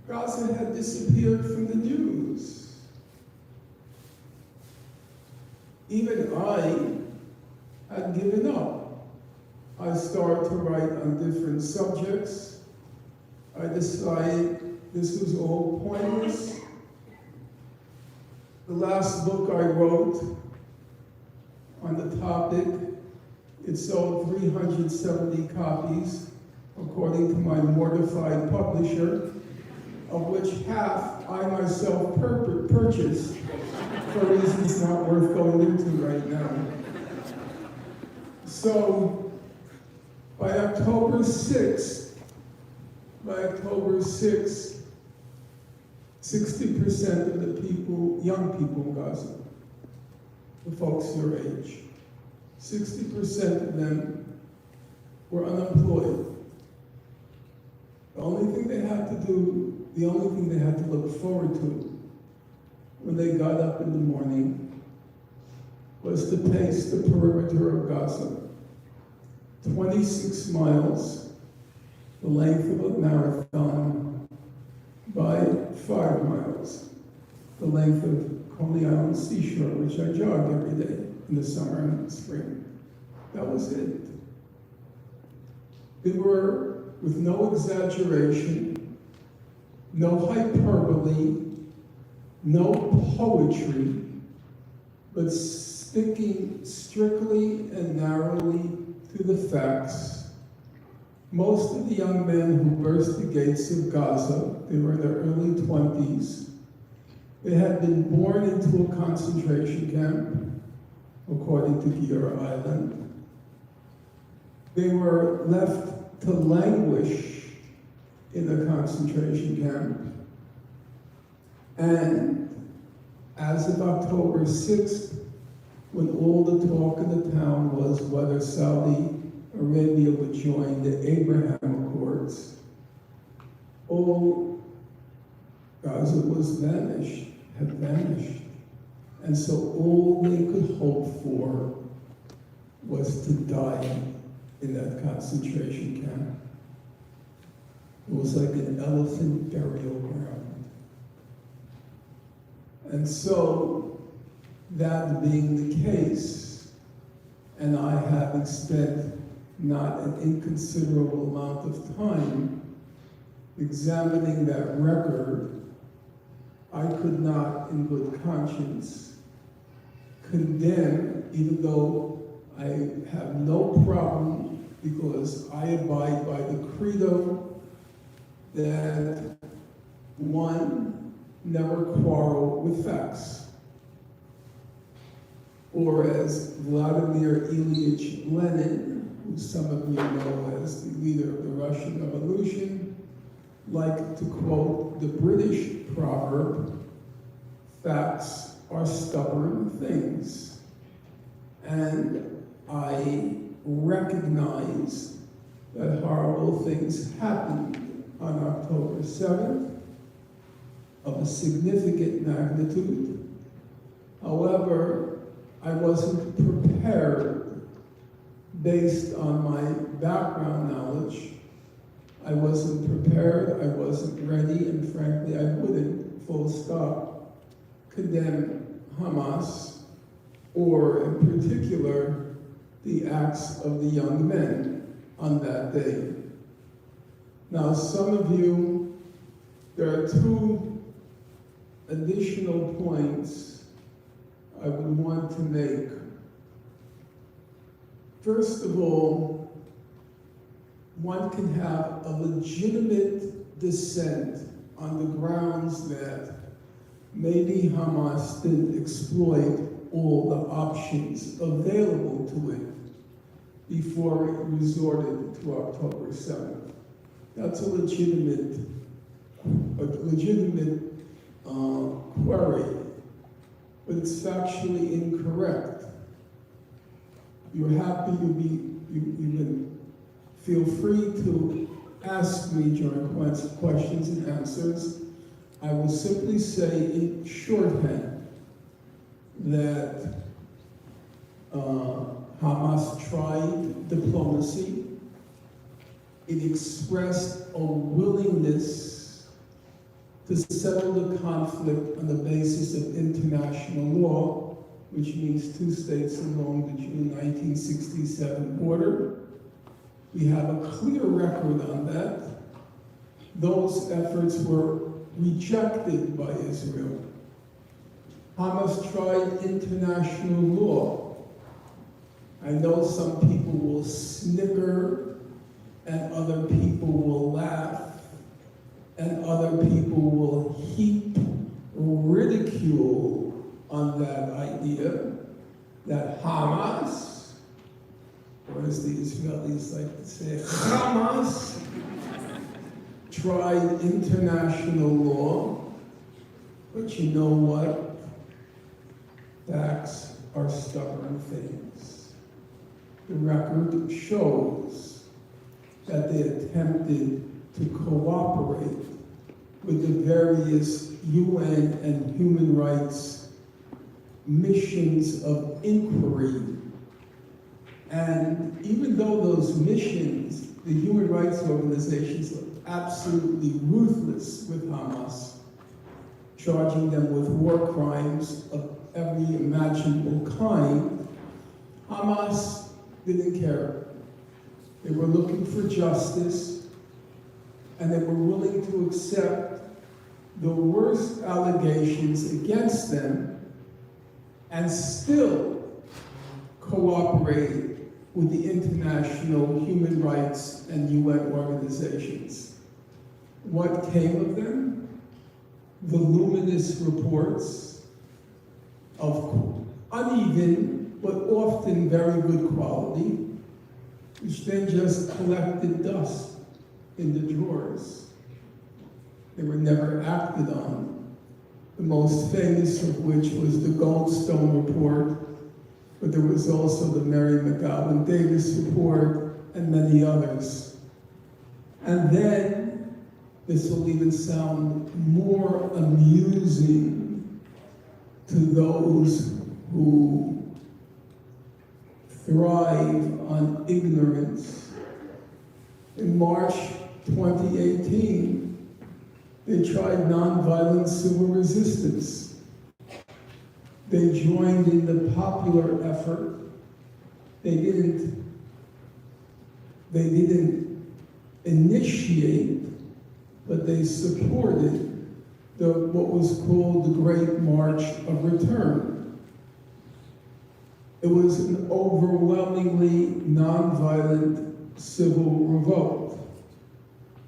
Gaza had disappeared from the news. Even I had given up. I started to write on different subjects. I decided this was all pointless. The last book I wrote on the topic, it sold 370 copies, according to my mortified publisher, of which half I myself purchased for reasons not worth going into right now. So, by October 6th, 60% of the people, young people in Gaza, the folks your age, 60% of them were unemployed. The only thing they had to look forward to when they got up in the morning was to pace the perimeter of Gaza, 26 miles, the length of a marathon, by 5 miles, the length of Coney Island seashore, which I jog every day in the summer and spring. That was it. They were, with no exaggeration, no hyperbole, no poetry, but sticking strictly and narrowly to the facts. Most of the young men who burst the gates of Gaza, they were in their early 20s, they had been born into a concentration camp, according to Gier Island. They were left to languish in the concentration camp. And as of October 6th, when all the talk in the town was whether Saudi Arabia would join the Abraham Accords, all Gaza had vanished. And so all they could hope for was to die in that concentration camp. It was like an elephant burial ground. And so, that being the case, and I having spent not an inconsiderable amount of time examining that record, I could not, in good conscience, condemn, even though I have no problem, because I abide by the credo that one, never quarrel with facts. Or as Vladimir Ilyich Lenin, who some of you know as the leader of the Russian Revolution, liked to quote the British proverb, facts are stubborn things. And I recognize that horrible things happened on October 7th of a significant magnitude. However, I wasn't prepared based on my background knowledge. I wasn't prepared, I wasn't ready, and frankly, I wouldn't, full stop, condemn Hamas, or in particular, the acts of the young men on that day. Now, some of you, there are two additional points I would want to make. First of all, one can have a legitimate dissent on the grounds that maybe Hamas didn't exploit all the options available to it before it resorted to October 7th. That's a legitimate query, but it's factually incorrect. You're happy you can feel free to ask me during questions and answers. I will simply say in shorthand that Hamas tried diplomacy. It expressed a willingness to settle the conflict on the basis of international law, which means two states along the June 1967 border. We have a clear record on that. Those efforts were rejected by Israel. Hamas tried international law. I know some people will snicker and other people will laugh and other people will heap ridicule on that idea that Hamas, or as the Israelis like to say, Hamas, tried international law, but you know what? Facts are stubborn things. The record shows that they attempted to cooperate with the various UN and human rights missions of inquiry. And even though those missions, the human rights organizations, were absolutely ruthless with Hamas, charging them with war crimes of every imaginable kind, Hamas didn't care. They were looking for justice, and they were willing to accept the worst allegations against them and still cooperate with the international human rights and UN organizations. What came of them? Voluminous reports of uneven but often very good quality, which then just collected dust in the drawers. They were never acted on, the most famous of which was the Goldstone report, but there was also the Mary McGowan Davis report and many others. And then, this will even sound more amusing to those who thrive on ignorance. In March 2018, they tried nonviolent civil resistance. They joined in the popular effort. They didn't they didn't initiate, but they supported what was called the Great March of Return. It was an overwhelmingly nonviolent civil revolt.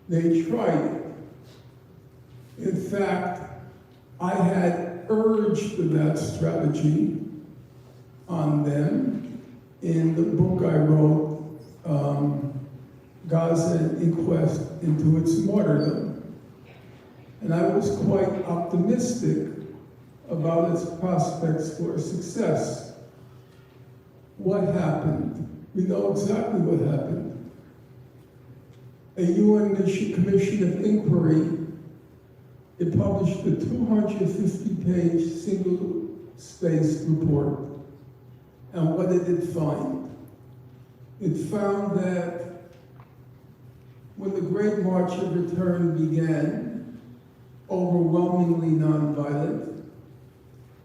They tried it. In fact, I had urged that strategy on them in the book I wrote, Gaza, an Inquest into its Martyrdom. And I was quite optimistic about its prospects for success. What happened? We know exactly what happened. A UN Commission of Inquiry, it published a 250-page single-spaced report. And what did it find? It found that when the Great March of Return began, overwhelmingly nonviolent,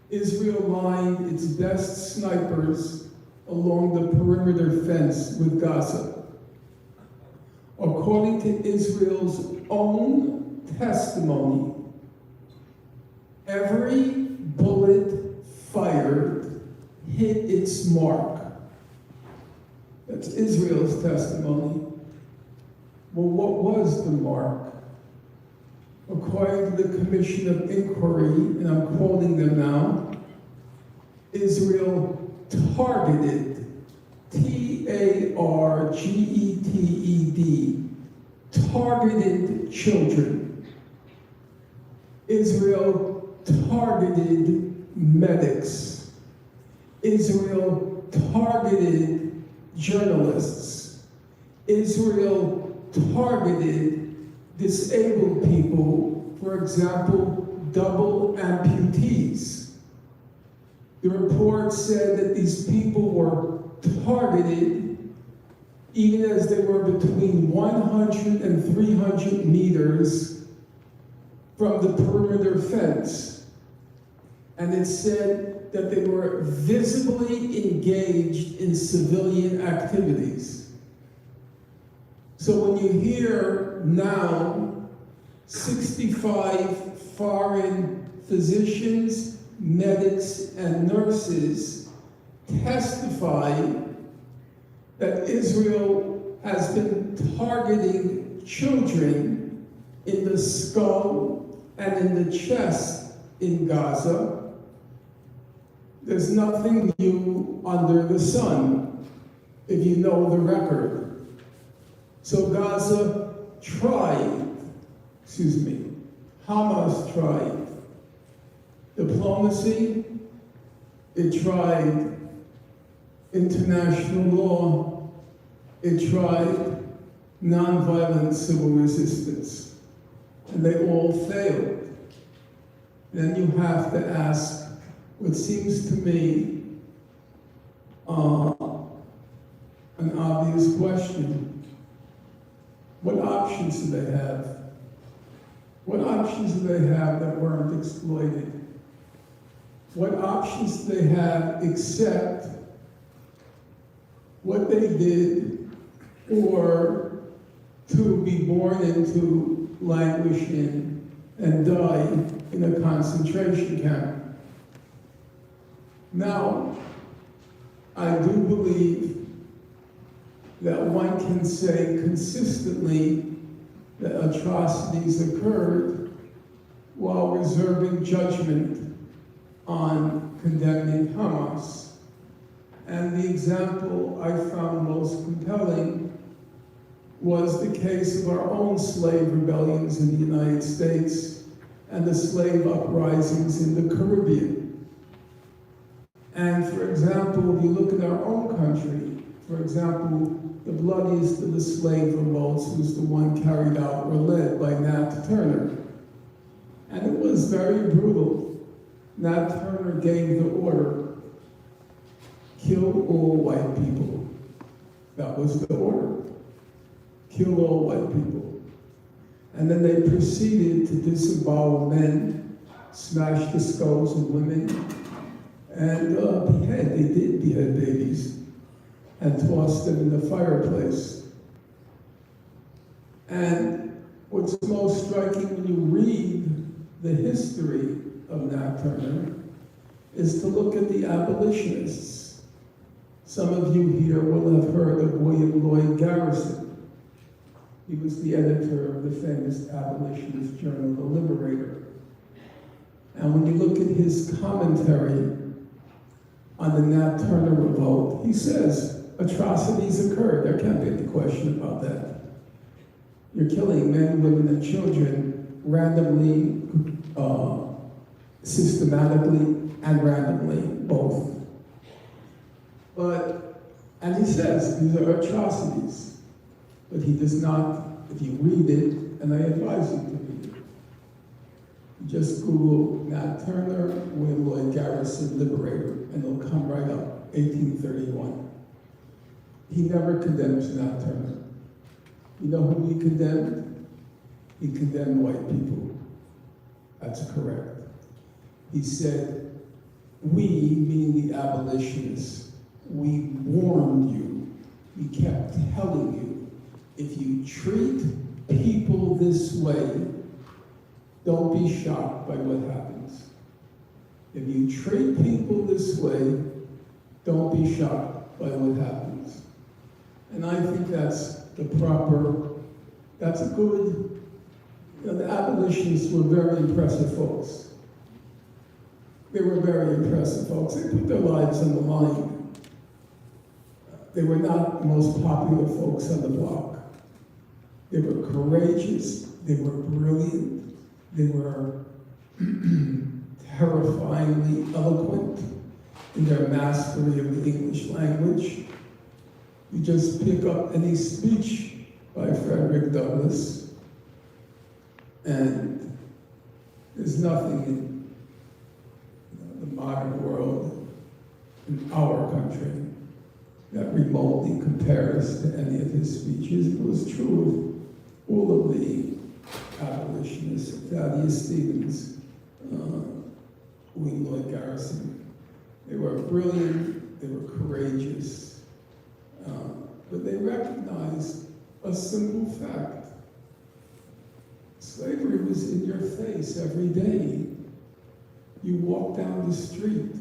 Israel lined its best snipers along the perimeter fence with Gaza. According to Israel's own testimony, every bullet fired hit its mark. That's Israel's testimony. Well, what was the mark? According to the Commission of Inquiry, and I'm quoting them now, Israel targeted, T-A-R-G-E-T-E-D, targeted children. Israel targeted medics. Israel targeted journalists. Israel targeted disabled people, for example, double amputees. The report said that these people were targeted even as they were between 100 and 300 meters from the perimeter fence. And it said that they were visibly engaged in civilian activities. So when you hear now 65 foreign physicians, medics, and nurses testify that Israel has been targeting children in the skull and in the chest in Gaza, there's nothing new under the sun, if you know the record. So Gaza tried, Hamas tried diplomacy, it tried international law, it tried nonviolent civil resistance, and they all failed. Then you have to ask what seems to me an obvious question. What options do they have? What options do they have that weren't exploited? What options do they have except what they did, or to be born into, languish in, and die in a concentration camp? Now, I do believe that one can say consistently that atrocities occurred while reserving judgment on condemning Hamas. And the example I found most compelling was the case of our own slave rebellions in the United States and the slave uprisings in the Caribbean. And for example, if you look at our own country, for example, the bloodiest of the slave revolts was the one carried out or led by Nat Turner. And it was very brutal. Nat Turner gave the order, kill all white people. That was the order. Kill all white people. And then they proceeded to disembowel men, smash the skulls of women, and behead. They did behead babies and tossed them in the fireplace. And what's most striking when you read the history of Nat Turner is to look at the abolitionists. Some of you here will have heard of William Lloyd Garrison. He was the editor of the famous abolitionist journal, The Liberator. And when you look at his commentary on the Nat Turner revolt, he says atrocities occurred. There can't be any question about that. You're killing men, women, and children randomly, systematically, and randomly, both. And he says these are atrocities, but he does not, if you read it, and I advise you to read it, you just Google Nat Turner, William Lloyd Garrison, Liberator, and it'll come right up, 1831. He never condemns Nat Turner. You know who he condemned? He condemned white people. That's correct. He said, we, meaning the abolitionists, we warned you. We kept telling you, if you treat people this way, don't be shocked by what happens. If you treat people this way, don't be shocked by what happens. And I think that's the proper, that's a good, the abolitionists were very impressive folks. They were very impressive folks. They put their lives on the line. They were not the most popular folks on the block. They were courageous, they were brilliant, they were terrifyingly eloquent in their mastery of the English language. You just pick up any speech by Frederick Douglass, and there's nothing in the modern world, in our country, that remotely compares to any of his speeches. It was true of all of the abolitionists, Thaddeus Stevens, William Lloyd Garrison. They were brilliant, they were courageous, but they recognized a simple fact. Slavery was in your face every day. You walk down the street,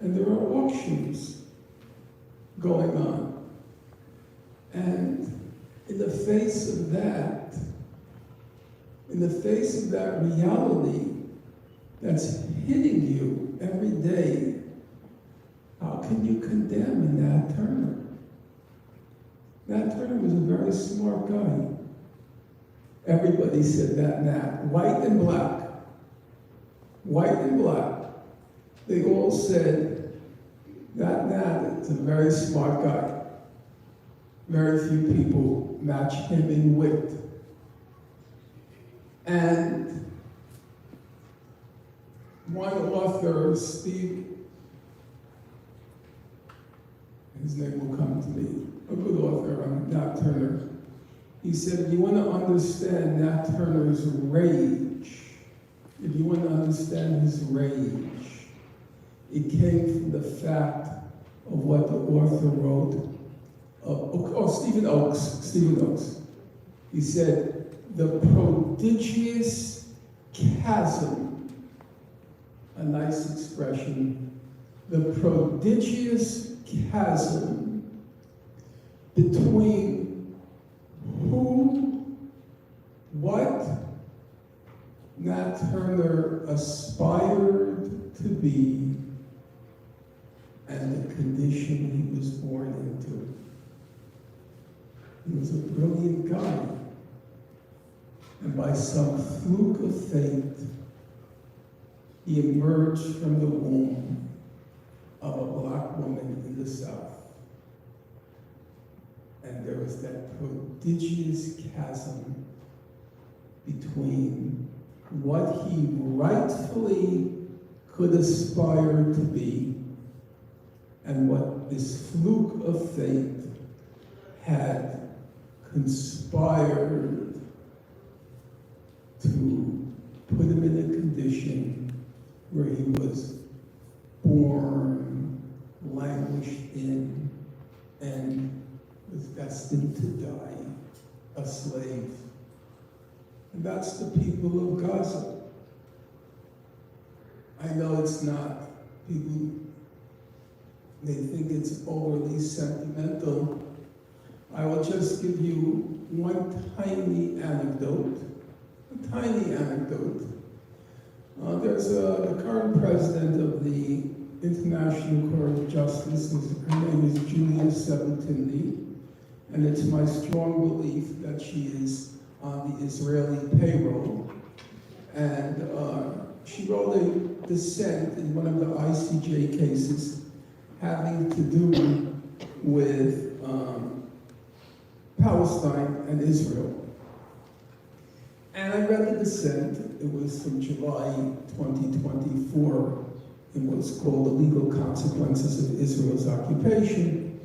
and there are auctions going on. And in the face of that reality that's hitting you every day, how can you condemn Nat Turner? Nat Turner was a very smart guy. Everybody said that Nat, white and black. White and black. They all said that Nat is a very smart guy. Very few people match him in wit. And one author, his name will come to me, a good author on Nat Turner. He said, if you want to understand Nat Turner's rage, if you want to understand his rage, it came from the fact of what the author wrote. Stephen Oakes. He said, the prodigious chasm, a nice expression, the prodigious chasm between what Nat Turner aspired to be and the condition he was born into. He was a brilliant guy. And by some fluke of fate, he emerged from the womb of a black woman in the South. And there was that prodigious chasm between what he rightfully could aspire to be and what this fluke of fate had conspired to put him in a condition where he was born, languished in, and was destined to die a slave And that's the people of Gaza. I know it's not. People, they think it's overly sentimental. I will just give you one tiny anecdote. A tiny anecdote. There's the current president of the International Court of Justice. Her name is Julia Sebutini, and it's my strong belief that she is on the Israeli payroll. And she wrote a dissent in one of the ICJ cases having to do with Palestine and Israel. And I read the dissent. It was from July 2024 in what's called the legal consequences of Israel's occupation.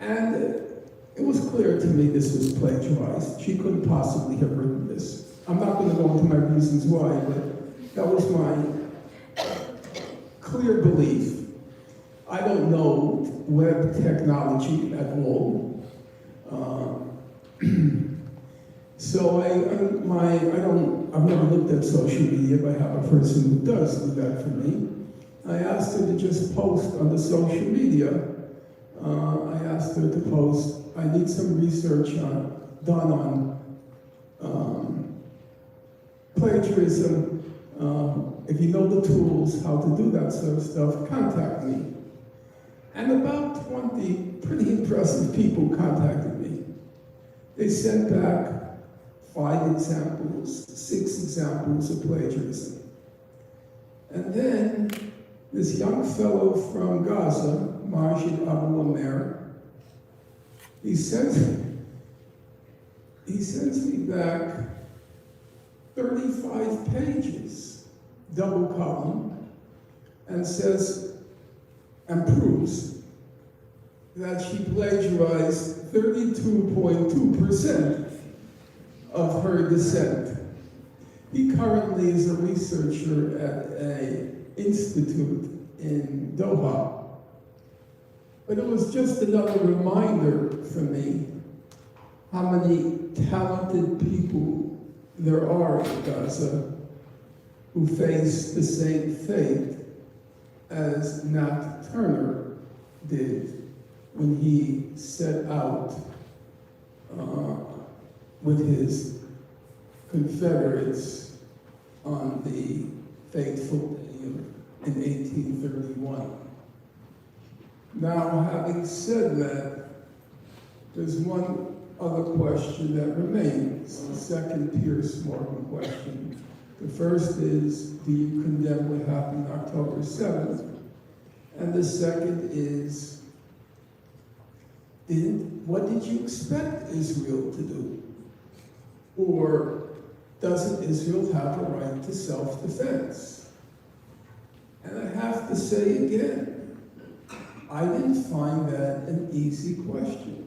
And it was clear to me this was plagiarized. She couldn't possibly have written this. I'm not going to go into my reasons why, but that was my clear belief. I don't know web technology at all. So I've never looked at social media, but I have a person who does do that for me. I asked her to just post on the social media. I asked her to post, I need some research done on plagiarism. If you know the tools, how to do that sort of stuff, contact me. And about 20 pretty impressive people contacted me. They sent back 5 examples, 6 examples of plagiarism. And then this young fellow from Gaza, Majid Abu Amer, he sends me back 35 pages, double column, and says, and proves that she plagiarized 32.2% of her dissent. He currently is a researcher at an institute in Doha. But it was just another reminder for me how many talented people there are in Gaza who face the same fate as Nat Turner did when he set out with his Confederates on the fateful day in 1831. Now, having said that, there's one other question that remains, the second Pierce Morgan question. The first is, do you condemn what happened October 7th? And the second is, what did you expect Israel to do? Or doesn't Israel have a right to self-defense? And I have to say again, I didn't find that an easy question.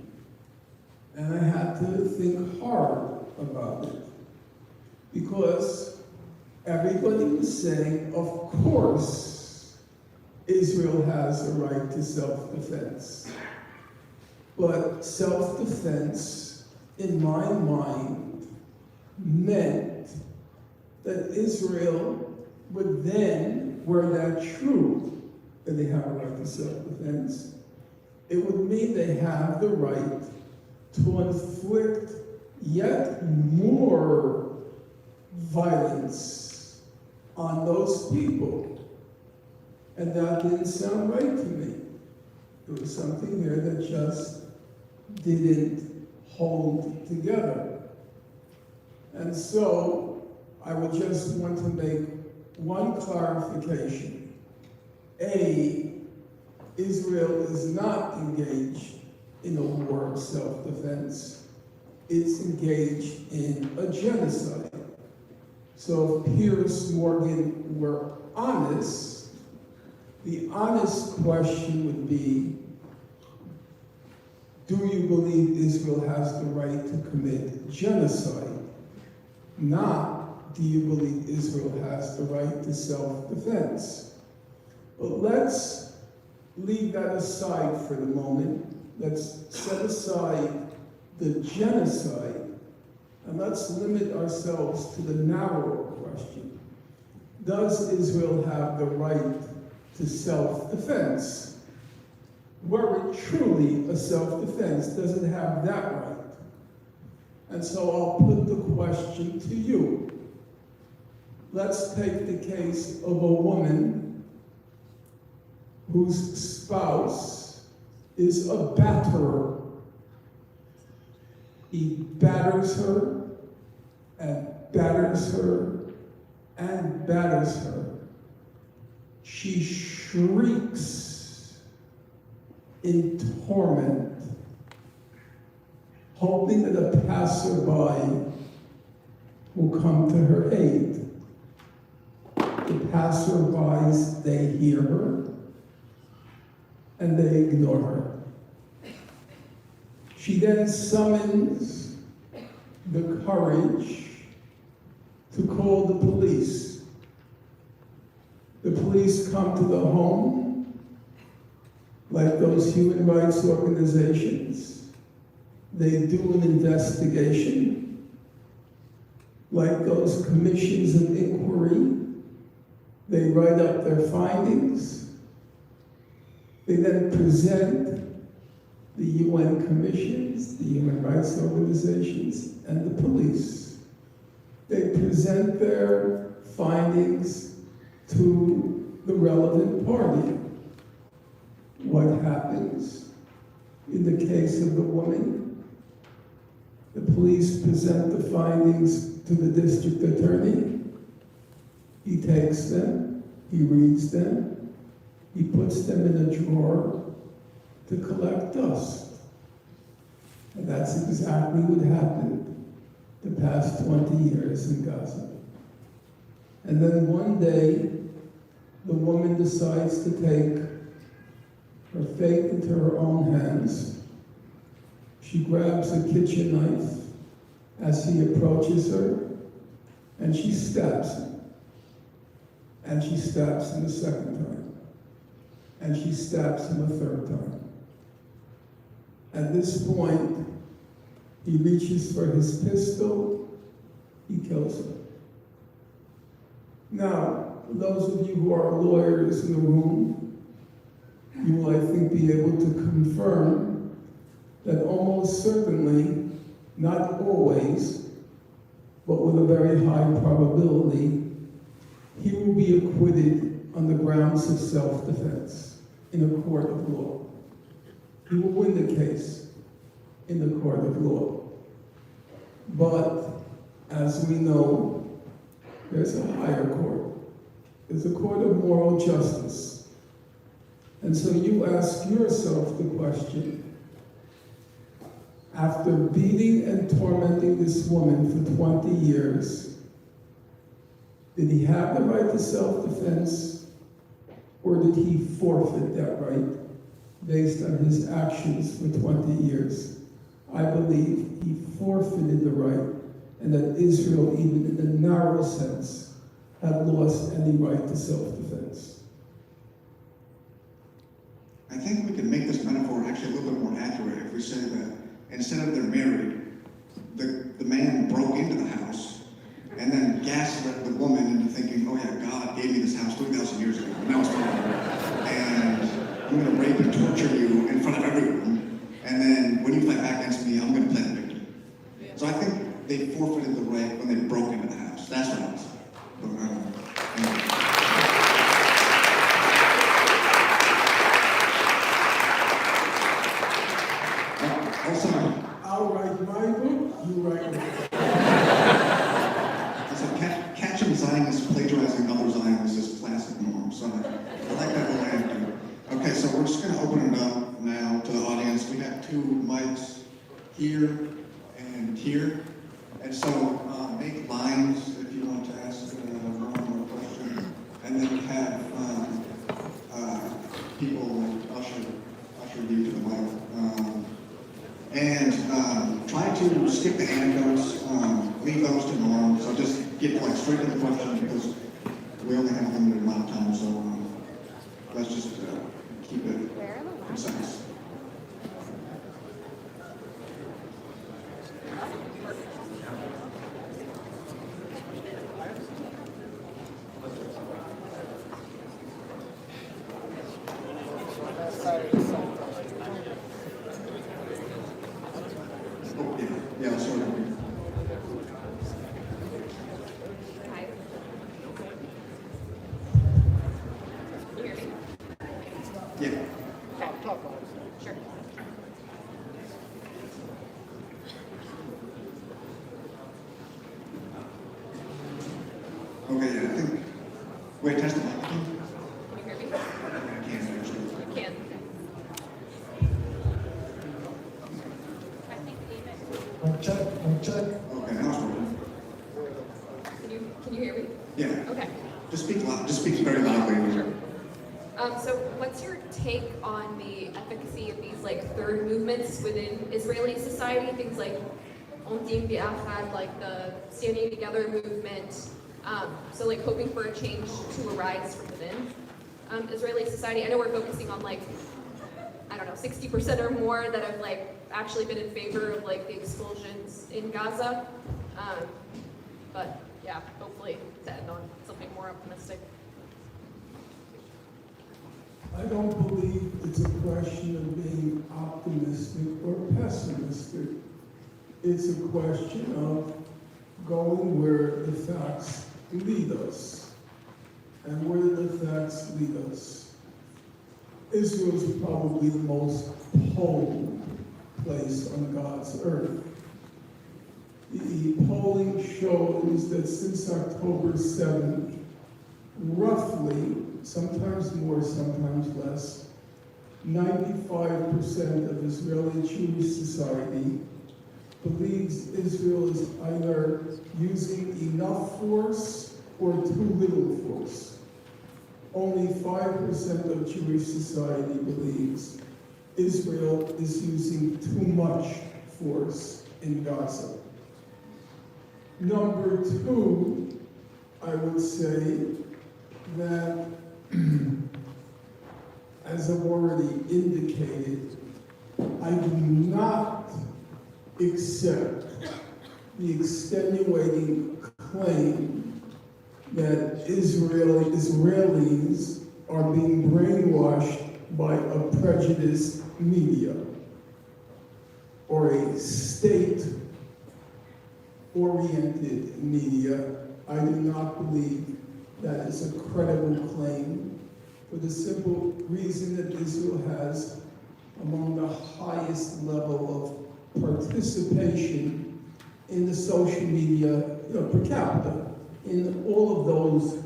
And I had to think hard about it. Because everybody was saying, of course, Israel has a right to self-defense. But self-defense, in my mind, meant that Israel would then, were that true, that they have a right to self-defense, it would mean they have the right to inflict yet more violence on those people. And that didn't sound right to me. There was something there that just didn't hold together. And so I would just want to make one clarification. A, Israel is not engaged in a war of self-defense. It's engaged in a genocide. So if Pierce Morgan were honest, the honest question would be, do you believe Israel has the right to commit genocide? Not, do you believe Israel has the right to self-defense? But let's leave that aside for the moment. Let's set aside the genocide And let's limit ourselves to the narrower question. Does Israel have the right to self-defense? Were it truly a self-defense, does it have that right? And so I'll put the question to you. Let's take the case of a woman whose spouse is a batterer. He batters her and batters her and batters her. She shrieks in torment, hoping that a passerby will come to her aid. The passerbys, they hear her and they ignore her. She then summons the courage to call the police. The police come to the home, like those human rights organizations. They do an investigation, like those commissions of inquiry. They write up their findings. They then present the UN commissions, the human rights organizations, and the police. They present their findings to the relevant party. What happens in the case of the woman? The police present the findings to the district attorney. He takes them, he reads them, he puts them in a drawer to collect dust. And that's exactly what happened the past 20 years in Gaza. And then one day, the woman decides to take her fate into her own hands. She grabs a kitchen knife as he approaches her, and she stabs him. And she stabs him a second time. And she stabs him a third time. At this point, he reaches for his pistol, he kills her. Now, those of you who are lawyers in the room, you will, I think, be able to confirm that almost certainly, not always, but with a very high probability, he will be acquitted on the grounds of self-defense in a court of law. He will win the case in the court of law. But, as we know, there's a higher court. There's a court of moral justice. And so you ask yourself the question, after beating and tormenting this woman for 20 years, did he have the right to self-defense, or did he forfeit that right based on his actions for 20 years? I believe he forfeited the right, and that Israel, even in the narrow sense, had lost any right to self-defense. I think we can make this metaphor actually a little bit more accurate if we say that instead of they're married, the man broke into the house and then gaslit the woman into thinking, oh yeah, God gave me this house 3,000 years ago, and now it's mine. And I'm going to rape and torture you in front of everyone, and then when you fight back against me, I'm going to play the victim. So I think they forfeited the right when they broke into the house. That's what I was. Also, I'll write my book, you write your book. catching Zionists plagiarizing other Zionists is classic norm, so I like that whole anecdote. Okay, so we're just going to open it up now to the audience. We have two mics here and here, and so make lines if you want to ask one more question, and then have people like usher you to the mic. And try to skip the anecdotes, leave those to Norm, so just get like straight to the question because we only have a limited amount of time, so let's just keep it concise. Oh, yeah, sorry. Hi. Can you hear me? Yeah. Sure. Okay, yeah, I think. Wait, test the microphone. Can you hear me? I can't actually. You can. Check. Okay, now it's working. Can you hear me? Yeah. Okay. Just speak loud. Just speak very loudly. Sure. So what's your take on the efficacy of these like third movements within Israeli society? Things like Ontim Bi'achad, like the standing together movement. So like hoping for a change to arise from within Israeli society. I know we're focusing on like, I don't know, 60% or more that have like actually been in favor of like the expulsions in Gaza. But yeah, hopefully to end on something more optimistic. I don't believe it's a question of being optimistic or pessimistic. It's a question of going where the facts lead us. And where do the facts lead us? Israel is probably the most whole place on God's earth. The polling shows that since October 7th, roughly, sometimes more, sometimes less, 95% of Israeli Jewish society believes Israel is either using enough force or too little force. Only 5% of Jewish society believes Israel is using too much force in Gaza. Number two, I would say that, as I've already indicated, I do not accept the extenuating claim that Israelis are being brainwashed by a prejudiced media or a state-oriented media. I do not believe that is a credible claim for the simple reason that Israel has among the highest level of participation in the social media, per capita, in all of those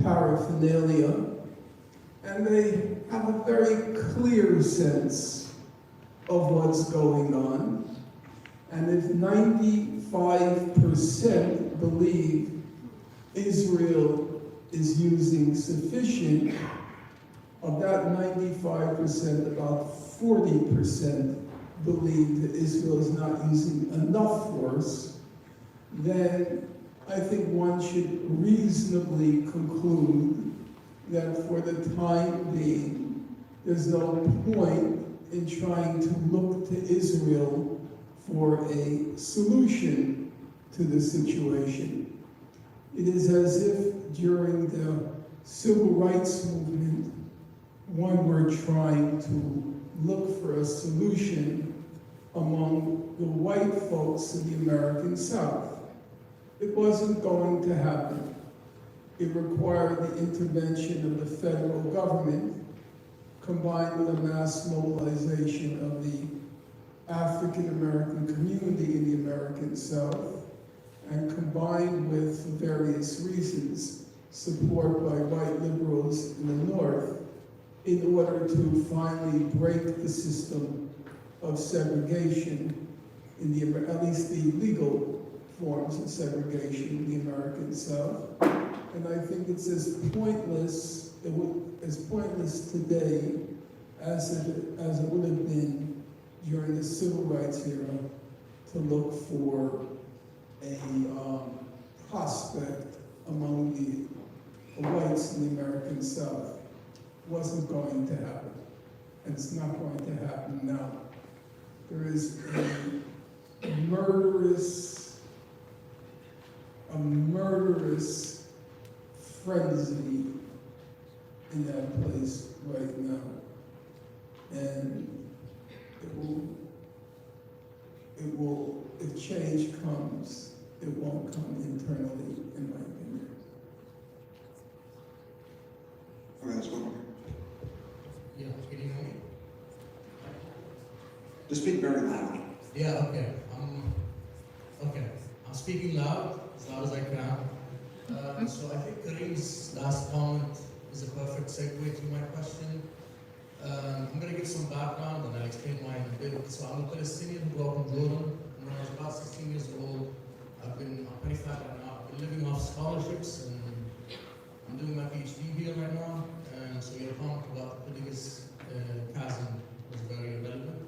paraphernalia, and they have a very clear sense of what's going on. And if 95% believe Israel is using sufficient, of that 95%, about 40% believe that Israel is not using enough force, then I think one should reasonably conclude that for the time being, there's no point in trying to look to Israel for a solution to the situation. It is as if during the civil rights movement, one were trying to look for a solution among the white folks in the American South. It wasn't going to happen. It required the intervention of the federal government, combined with a mass mobilization of the African American community in the American South, and combined with, for various reasons, support by white liberals in the North, in order to finally break the system of segregation in the, at least the legal forms of segregation in the American South. And I think it's as pointless today as it would have been during the civil rights era to look for a prospect among the whites in the American South. Wasn't going to happen, and it's not going to happen now. There is a murderous frenzy in that place right now. and if change comes, it won't come internally, in my opinion. Okay, that's one. Yeah, can you hear me? Just speak very loud. Yeah, okay. I'm speaking loud as I can. So I think Kareem's last comment is a perfect segue to my question. I'm going to give some background and I'll explain why in a bit. So I'm a Palestinian who grew up in Jordan. And when I was about 16 years old, I'm 25 right now. I've been living off scholarships and I'm doing my PhD here right now. And so your comment about the biggest chasm was very relevant.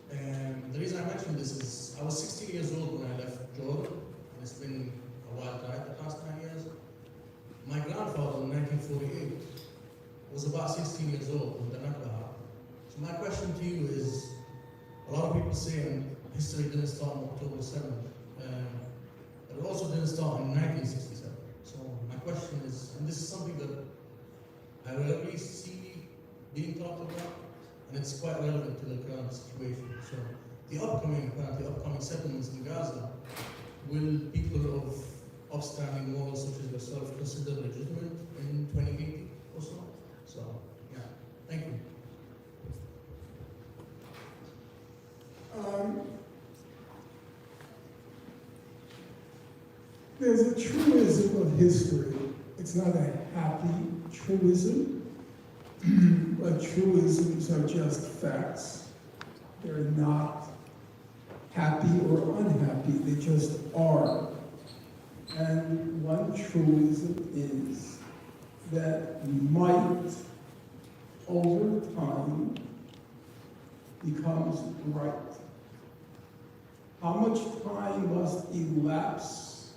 And the reason I mentioned this is I was 16 years old when I left Jordan, and it's been a wild ride the past 9 years. My grandfather in 1948 was about 16 years old when the Nakba happened. So my question to you is, a lot of people say history didn't start on October 7th, but it also didn't start in 1967. So my question is, and this is something that I rarely see being talked about, and it's quite relevant to the current situation. So the upcoming settlements in Gaza, will people of upstanding morals such as yourself consider legitimate in 2080 or so? So, yeah, thank you. There's a truism of history. It's not a happy truism. But truisms are just facts. They're not happy or unhappy, they just are. And one truism is that might, over time, becomes right. How much time must elapse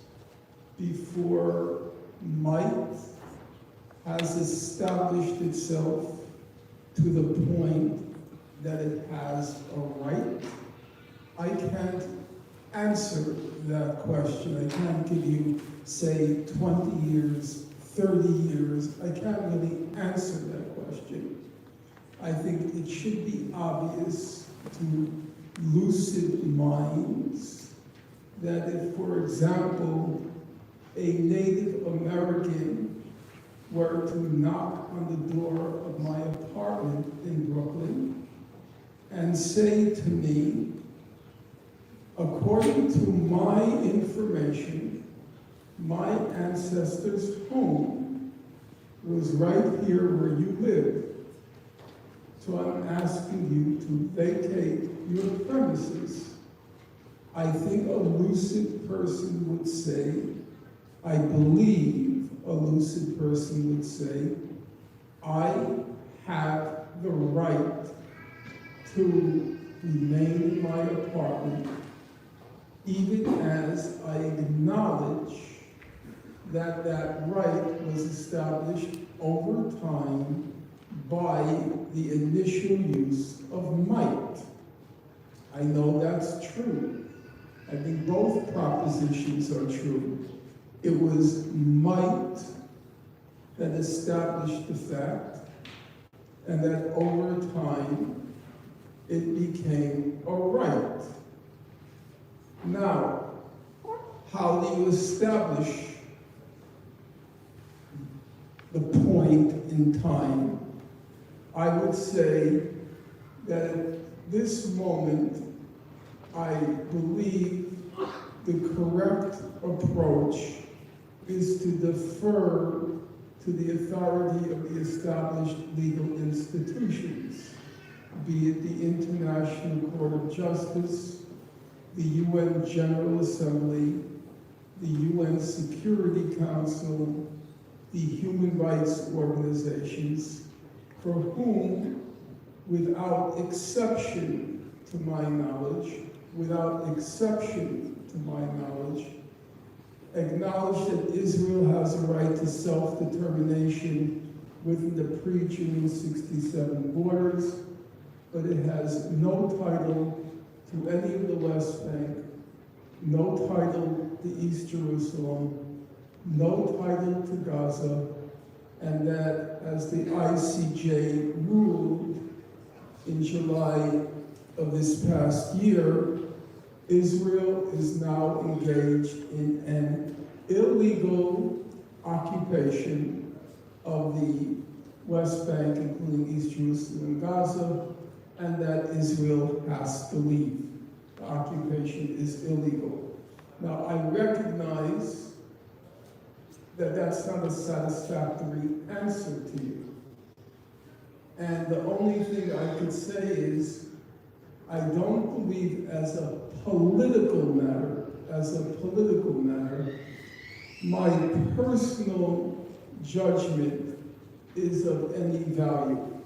before might has established itself to the point that it has a right? I can't answer that question. I can't give you, say, 20 years, 30 years. I can't really answer that question. I think it should be obvious to lucid minds that if, for example, a Native American were to knock on the door of my apartment in Brooklyn and say to me, according to my information, my ancestors' home was right here where you live. So I'm asking you to vacate your premises. I think a lucid person would say, I believe a lucid person would say, I have the right to remain in my apartment, even as I acknowledge that that right was established over time by the initial use of might. I know that's true. I think both propositions are true. It was might that established the fact, and that over time it became a right. Now, how do you establish the point in time? I would say that at this moment, I believe the correct approach is to defer to the authority of the established legal institutions, be it the International Court of Justice, the UN General Assembly, the UN Security Council, the human rights organizations, for whom, without exception to my knowledge, acknowledge that Israel has a right to self-determination within the pre-June 67 borders, but it has no title to any of the West Bank, no title to East Jerusalem, no title to Gaza, and that, as the ICJ ruled, in July of this past year, Israel is now engaged in an illegal occupation of the West Bank, including East Jerusalem and Gaza, and that Israel has to leave. The occupation is illegal. Now, I recognize that that's not a satisfactory answer to you. And the only thing I could say is, I don't believe as a political matter, my personal judgment is of any value.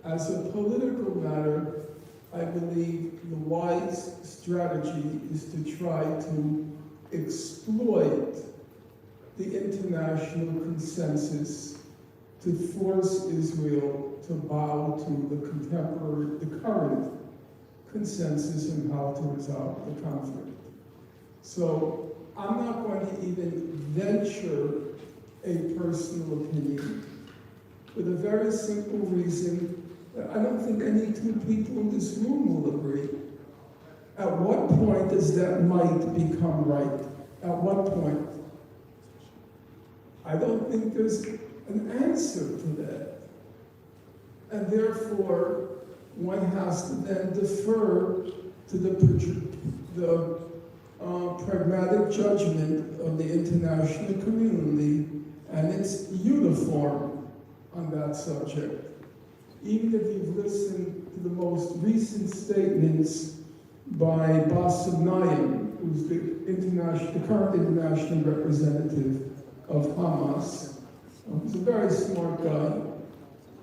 As a political matter, I believe the wise strategy is to try to exploit the international consensus to force Israel to bow to the current consensus on how to resolve the conflict. So I'm not going to even venture a personal opinion for the very simple reason that I don't think any two people in this room will agree. At what point does that might become right? At what point? I don't think there's an answer to that. And therefore, one has to then defer to the pragmatic judgment of the international community and its uniform on that subject. Even if you've listened to the most recent statements by Bassem Naim, who's the current international representative of Hamas, he's a very smart guy.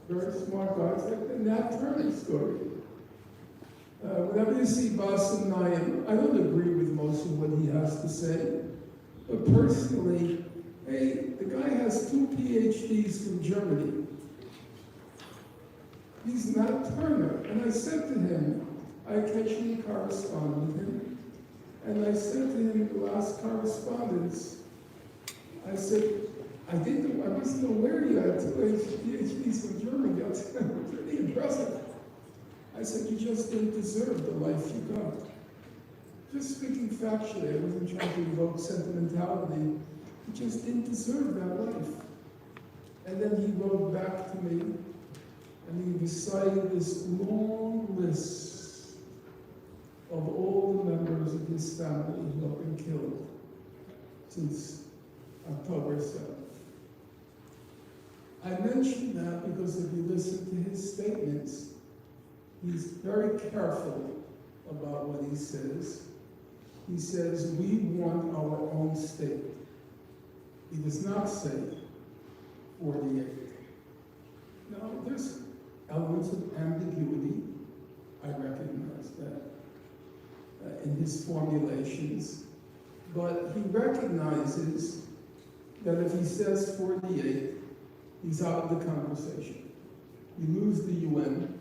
It's like the Nat Turner story. Whenever you see Bassem Naim, I don't agree with most of what he has to say, but personally, hey, the guy has 2 PhDs from Germany. He's Nat Turner. And I said to him, I occasionally correspond with him, and I said to him in the last correspondence, I said, I wasn't aware you had 2 PhDs from Germany. That's pretty impressive. I said, you just didn't deserve the life you got. Just speaking factually, I wasn't trying to evoke sentimentality. You just didn't deserve that life. And then he wrote back to me, and he recited this long list of all the members of his family who have been killed since October 7th. I mention that because if you listen to his statements, he's very careful about what he says. He says, we want our own state. He does not say 48. Now, there's elements of ambiguity, I recognize that, in his formulations, but he recognizes that if he says 48, he's out of the conversation. You lose the UN,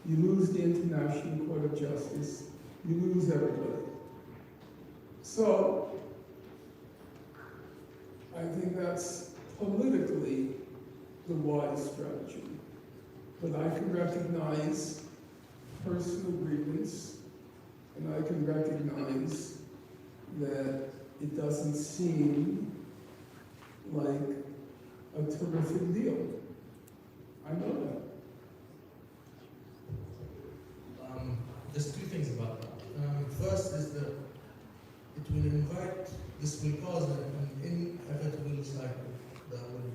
you lose the International Court of Justice, you lose everybody. So, I think that's politically the wise strategy. But I can recognize personal grievance, and I can recognize that it doesn't seem like a terrific deal. I know that. There's 2 things about that. First is that it will invite, this will cause an inevitable cycle that will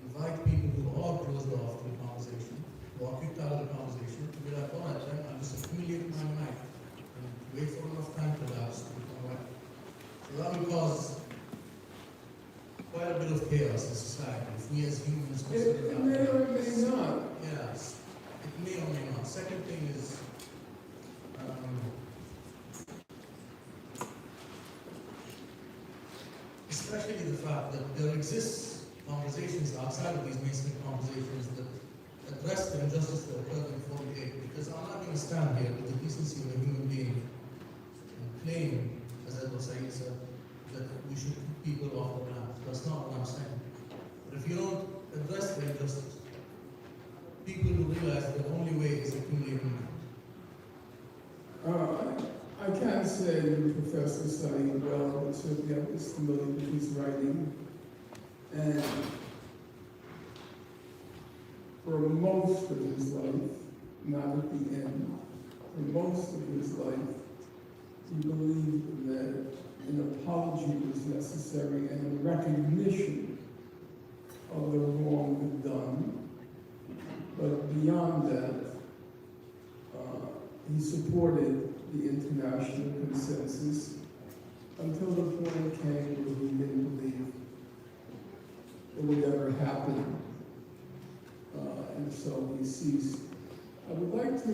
invite people who are closed off to the conversation, who are kicked out of the conversation, to be like, all right, then I'll just accumulate my mind and wait for enough time to lapse to become right. So that will cause quite a bit of chaos in society. If we as humans consider that. It may or may not. Yes, it may or may not. Second thing is, especially the fact that there exists conversations outside of these mainstream conversations that address the injustice that occurred in 48, because I'm not going to stand here with the decency of a human being and claim, as Edward Said said, that we should keep people off the land. That's not what I'm saying. But if you don't address the injustice, people will realize the only way is accumulating say I'm a professor studying well, but certainly I was familiar with his writing. And for most of his life, not at the end, for most of his life, he believed that an apology was necessary and a recognition of the wrong done. But beyond that, he supported the international consensus until the point came where he didn't believe it would ever happen. And so he ceased. I would like to,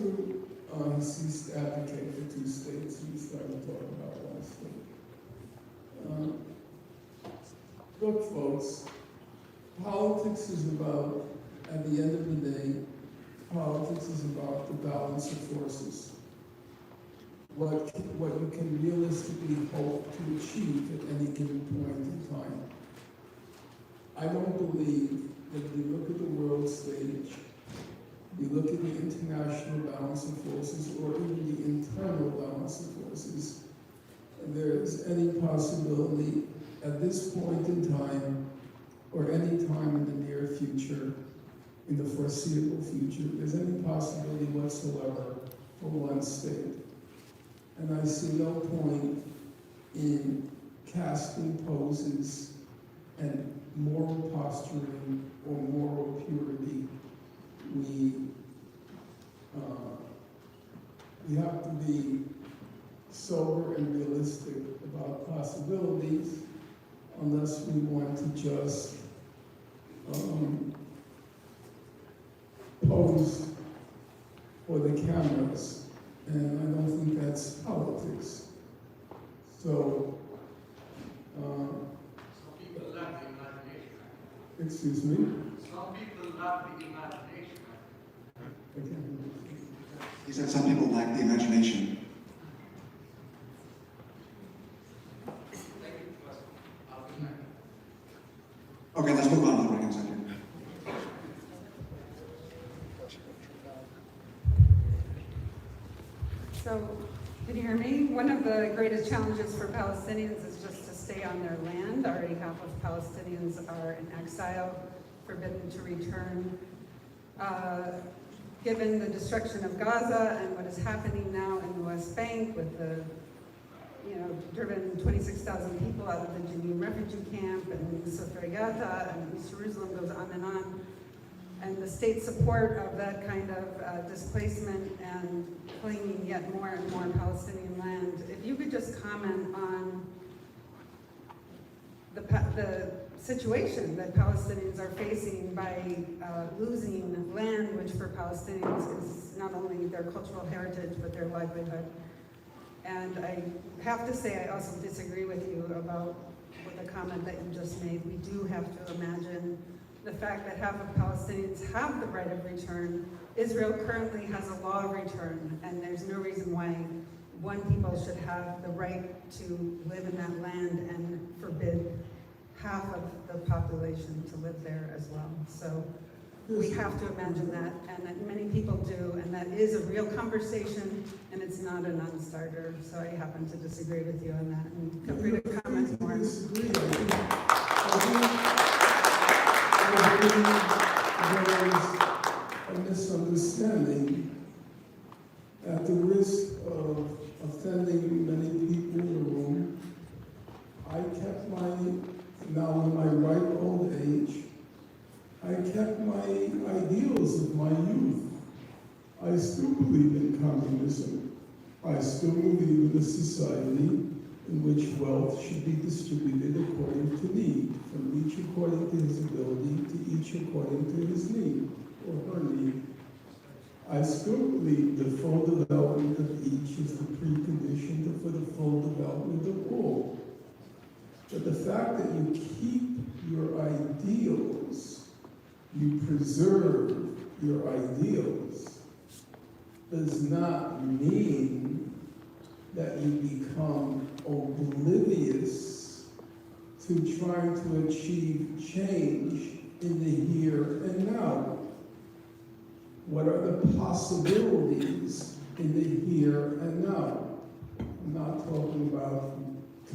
he ceased to advocate for two states. He started to talk about one state. Look, folks, politics is about, at the end of the day, politics is about the balance of forces. What you can realistically hope to achieve at any given point in time. I don't believe that if you look at the world stage, you look at the international balance of forces, or even the internal balance of forces, there is any possibility at this point in time, or any time in the near future, in the foreseeable future, there's any possibility whatsoever for one state. And I see no point in casting poses and moral posturing or moral purity. We have to be sober and realistic about possibilities, unless we want to just pose for the cameras, and I don't think that's politics. So, Some people lack the imagination. excuse me? Some people lack the imagination. He said some people lack the imagination. Okay, let's move on to the right-hand side here. So, can you hear me? One of the greatest challenges for Palestinians is just to stay on their land. Already half of Palestinians are in exile, forbidden to return. Given the destruction of Gaza and what is happening now in the West Bank with the, driven 26,000 people out of the Jenin refugee camp, and Sotregata and East Jerusalem goes on, and the state support of that kind of displacement and claiming yet more and more Palestinian land. If you could just comment on the situation that Palestinians are facing by losing land, which for Palestinians is not only their cultural heritage, but their livelihood. And I have to say, I also disagree with you about the comment that you just made. We do have to imagine the fact that half of Palestinians have the right of return. Israel currently has a law of return, and there's no reason why one people should have the right to live in that land and forbid half of the population to live there as well. So we have to imagine that, and that many people do, and that is a real conversation, and it's not a non-starter. So I happen to disagree with you on that, and feel free to comment more. I believe there is a misunderstanding. At the risk of offending many people in the room, I kept now in my ripe old age, I kept my ideals of my youth. I still believe in communism. I still believe in a society in which wealth should be distributed according to need, from each according to his ability to each according to his need or her need. I still believe the full development of each is the precondition for the full development of all. But the fact that you keep your ideals, you preserve your ideals, does not mean that you become oblivious to trying to achieve change in the here and now. What are the possibilities in the here and now? I'm not talking about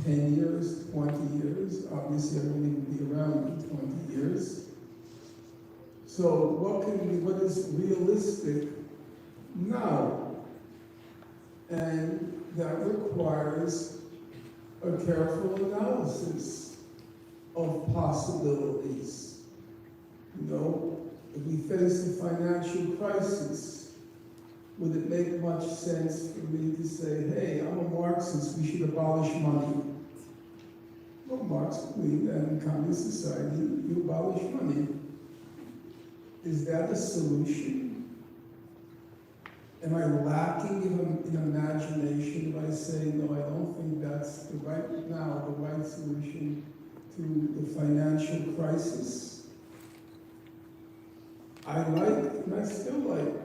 10 years, 20 years. Obviously, I won't even be around in 20 years. So what is realistic now? And that requires a careful analysis of possibilities. You know, if we face a financial crisis, would it make much sense for me to say, hey, I'm a Marxist, we should abolish money? Well, Marx believed that in communist society, you abolish money. Is that a solution? Am I lacking in imagination if I say, no, I don't think that's the right solution to the financial crisis? I like, and I still like,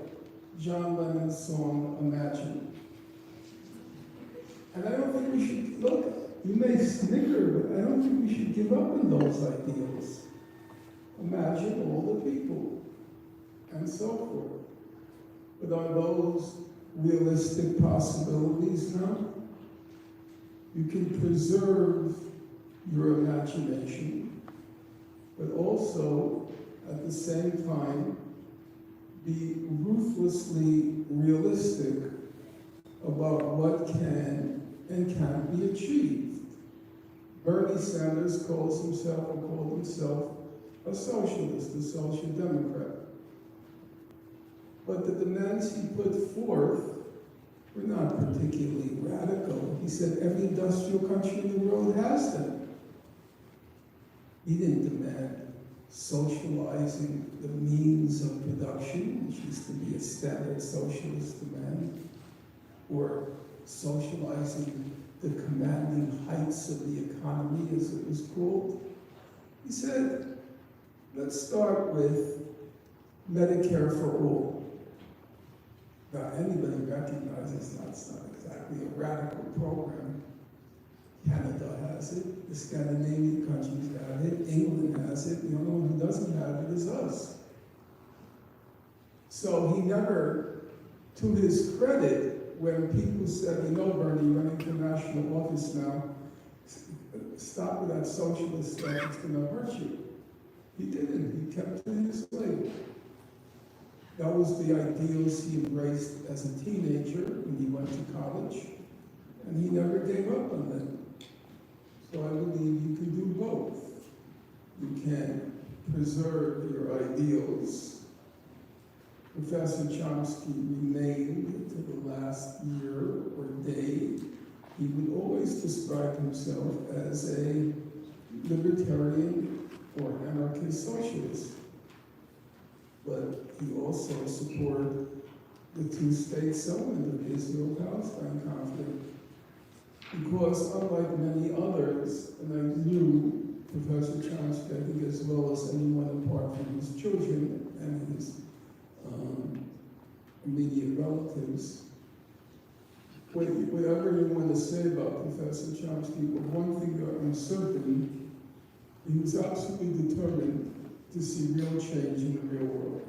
John Lennon's song, Imagine. And I don't think we should, look, you may snicker, but I don't think we should give up on those ideals. Imagine all the people, and so forth. But are those realistic possibilities now? You can preserve your imagination, but also, at the same time, be ruthlessly realistic about what can and can't be achieved. Bernie Sanders called himself a socialist, a social democrat. But the demands he put forth were not particularly radical. He said every industrial country in the world has them. He didn't demand socializing the means of production, which used to be a standard socialist demand, or socializing the commanding heights of the economy, as it was called. He said, let's start with Medicare for all. Now, anybody recognizes that's not exactly a radical program. Canada has it, the Scandinavian countries have it, England has it, the only one who doesn't have it is us. So he never, to his credit, when people said, you know, Bernie, running for national office now, stop with that socialist stuff, it's gonna hurt you. He didn't, he kept to his way. That was the ideals he embraced as a teenager when he went to college, and he never gave up on them. So I believe you can do both. You can preserve your ideals. Professor Chomsky remained to the last year or day. He would always describe himself as a libertarian or anarchist socialist. But he also supported the two-state settlement of the Israel-Palestine conflict. Because unlike many others, and I knew Professor Chomsky, I think, as well as anyone apart from his children and his immediate relatives, whatever you want to say about Professor Chomsky, but one thing that I'm certain, he was absolutely determined to see real change in the real world.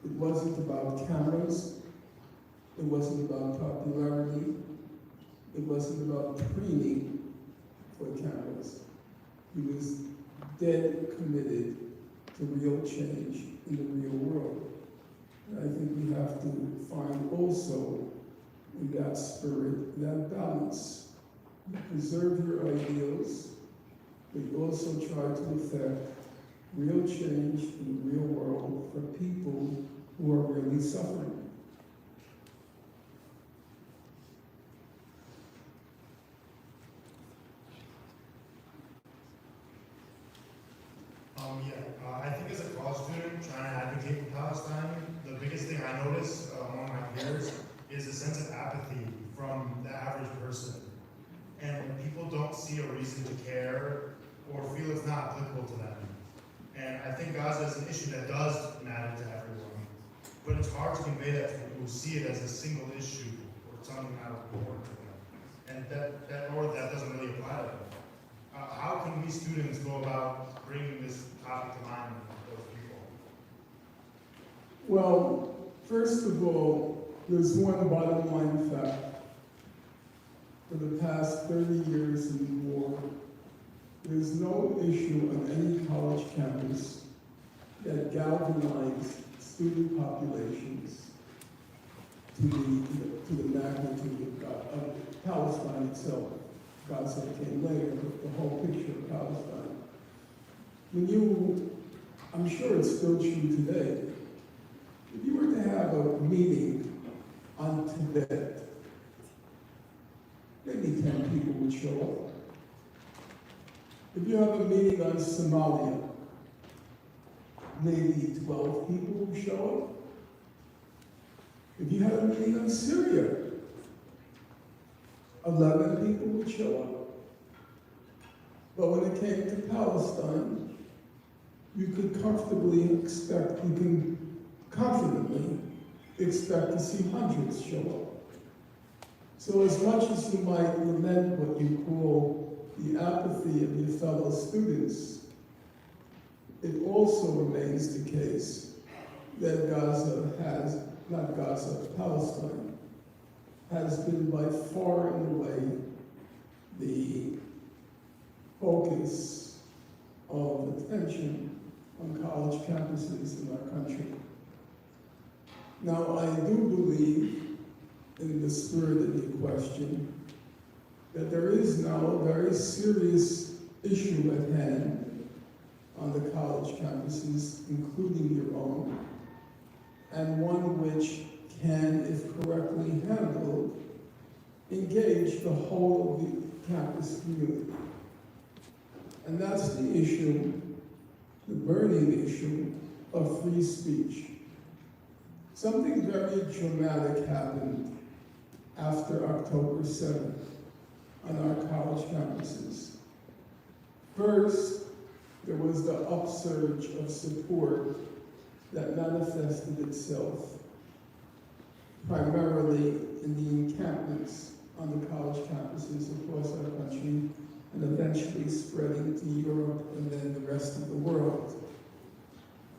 It wasn't about cameras, it wasn't about popularity, it wasn't about training for cameras. He was dead committed to real change in the real world. And I think we have to find also in that spirit, that balance. You preserve your ideals, but you also try to effect real change in the real world for people who are really suffering. I think as a college student trying to advocate for Palestine, the biggest thing I notice among my peers is a sense of apathy from the average person. And people don't see a reason to care or feel it's not applicable to them. And I think Gaza is an issue that does matter to everyone. But it's hard to convey that to people who see it as a single issue or something not important to them. And that doesn't really apply to them. How can we students go about bringing this topic to mind with those people? Well, first of all, there's one bottom line fact. for the past 30 years and more, there's no issue on any college campus that galvanized student populations to the magnitude of Palestine itself. Gaza came later, but the whole picture of Palestine. I'm sure it's still true today, if you were to have a meeting on Tibet, maybe 10 people would show up. If you have a meeting on Somalia, maybe 12 people would show up. If you had a meeting on Syria, 11 people would show up. But when it came to Palestine, you can confidently expect to see hundreds show up. So as much as you might lament what you call the apathy of your fellow students, it also remains the case that Palestine has been by far and away the focus of attention on college campuses in our country. Now, I do believe, in the spirit of the question, that there is now a very serious issue at hand on the college campuses, including your own, and one which can, if correctly handled, engage the whole of the campus community. And that's the issue, the burning issue of free speech. Something very dramatic happened after October 7th on our college campuses. First, there was the upsurge of support that manifested itself primarily in the encampments on the college campuses across our country, and eventually spreading to Europe and then the rest of the world.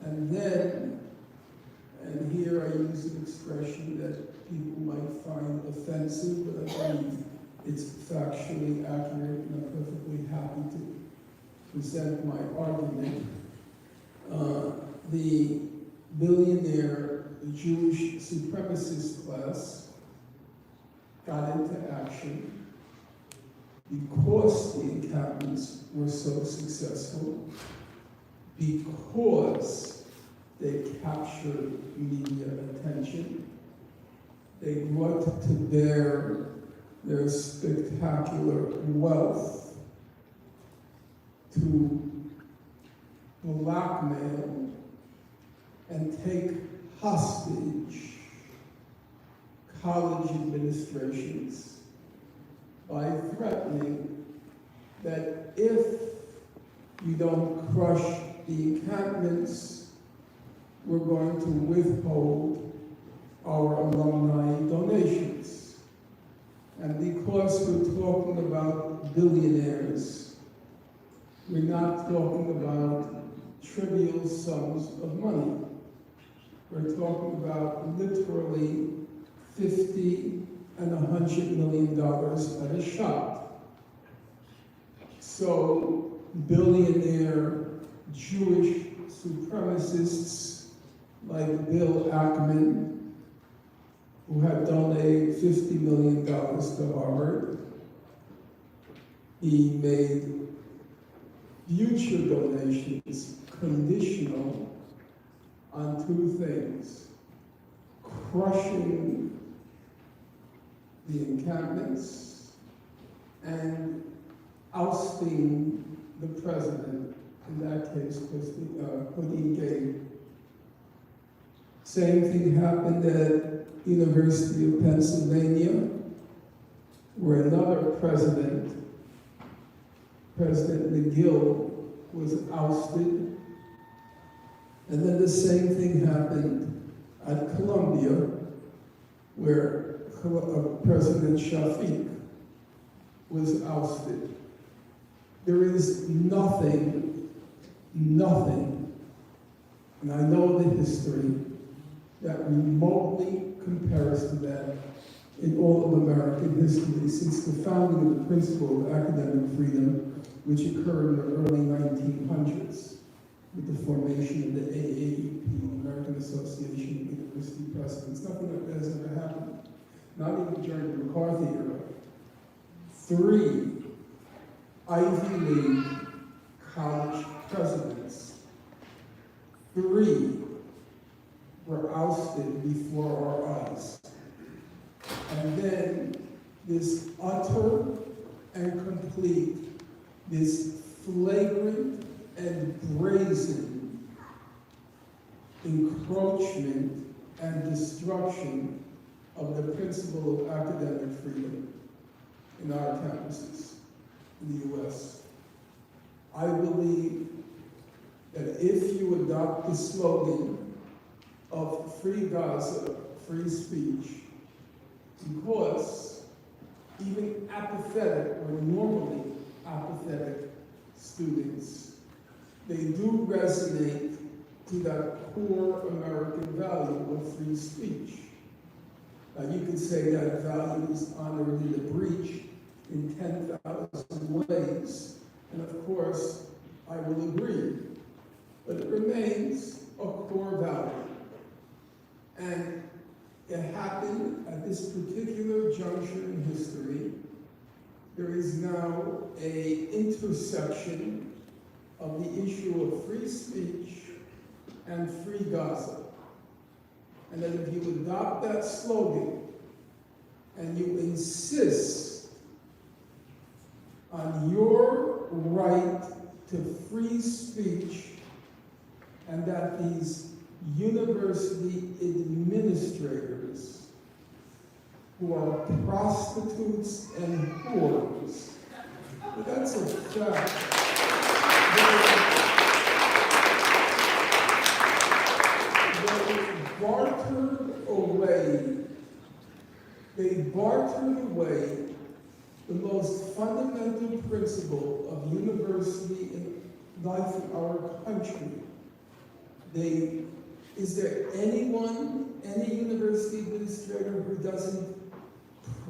And then, and here I use an expression that people might find offensive, but I believe it's factually accurate, and I'm perfectly happy to present my argument. The billionaire Jewish supremacist class got into action because the encampments were so successful, because they captured media attention, they brought to bear their spectacular wealth to blackmail and take hostage college administrations by threatening that if you don't crush the encampments, we're going to withhold our alumni donations. And because we're talking about billionaires, we're not talking about trivial sums of money. We're talking about literally $50 and $100 million at a shot. So billionaire Jewish supremacists like Bill Ackman, who had donated $50 million to Harvard, he made future donations conditional on two things: crushing the encampments and ousting the president, in that case, Claudine Gay. Same thing happened at University of Pennsylvania, where another president, President McGill, was ousted. And then the same thing happened at Columbia, where President Shafiq was ousted. There is nothing, and I know the history, that remotely compares to that in all of American history since the founding of the principle of academic freedom, which occurred in the early 1900s with the formation of the AAUP, American Association of University Presidents. Nothing like that has ever happened, not even during the McCarthy era. 3 Ivy League college presidents, 3 were ousted before our eyes. And then this utter and complete, this flagrant and brazen encroachment and destruction of the principle of academic freedom in our campuses in the U.S. I believe that if you adopt the slogan of free Gaza, free speech, because even apathetic or normally apathetic students, they do resonate to that core American value of free speech. Now you could say that value is honored in the breach in 10,000 ways, and of course I will agree, but it remains a core value. And it happened at this particular juncture in history. There is now an intersection of the issue of free speech and free Gaza. And that if you adopt that slogan and you insist on your right to free speech, and that these university administrators who are prostitutes and whores, but that's a fact. They bartered away the most fundamental principle of university life in our country. Is there anyone, any university administrator who doesn't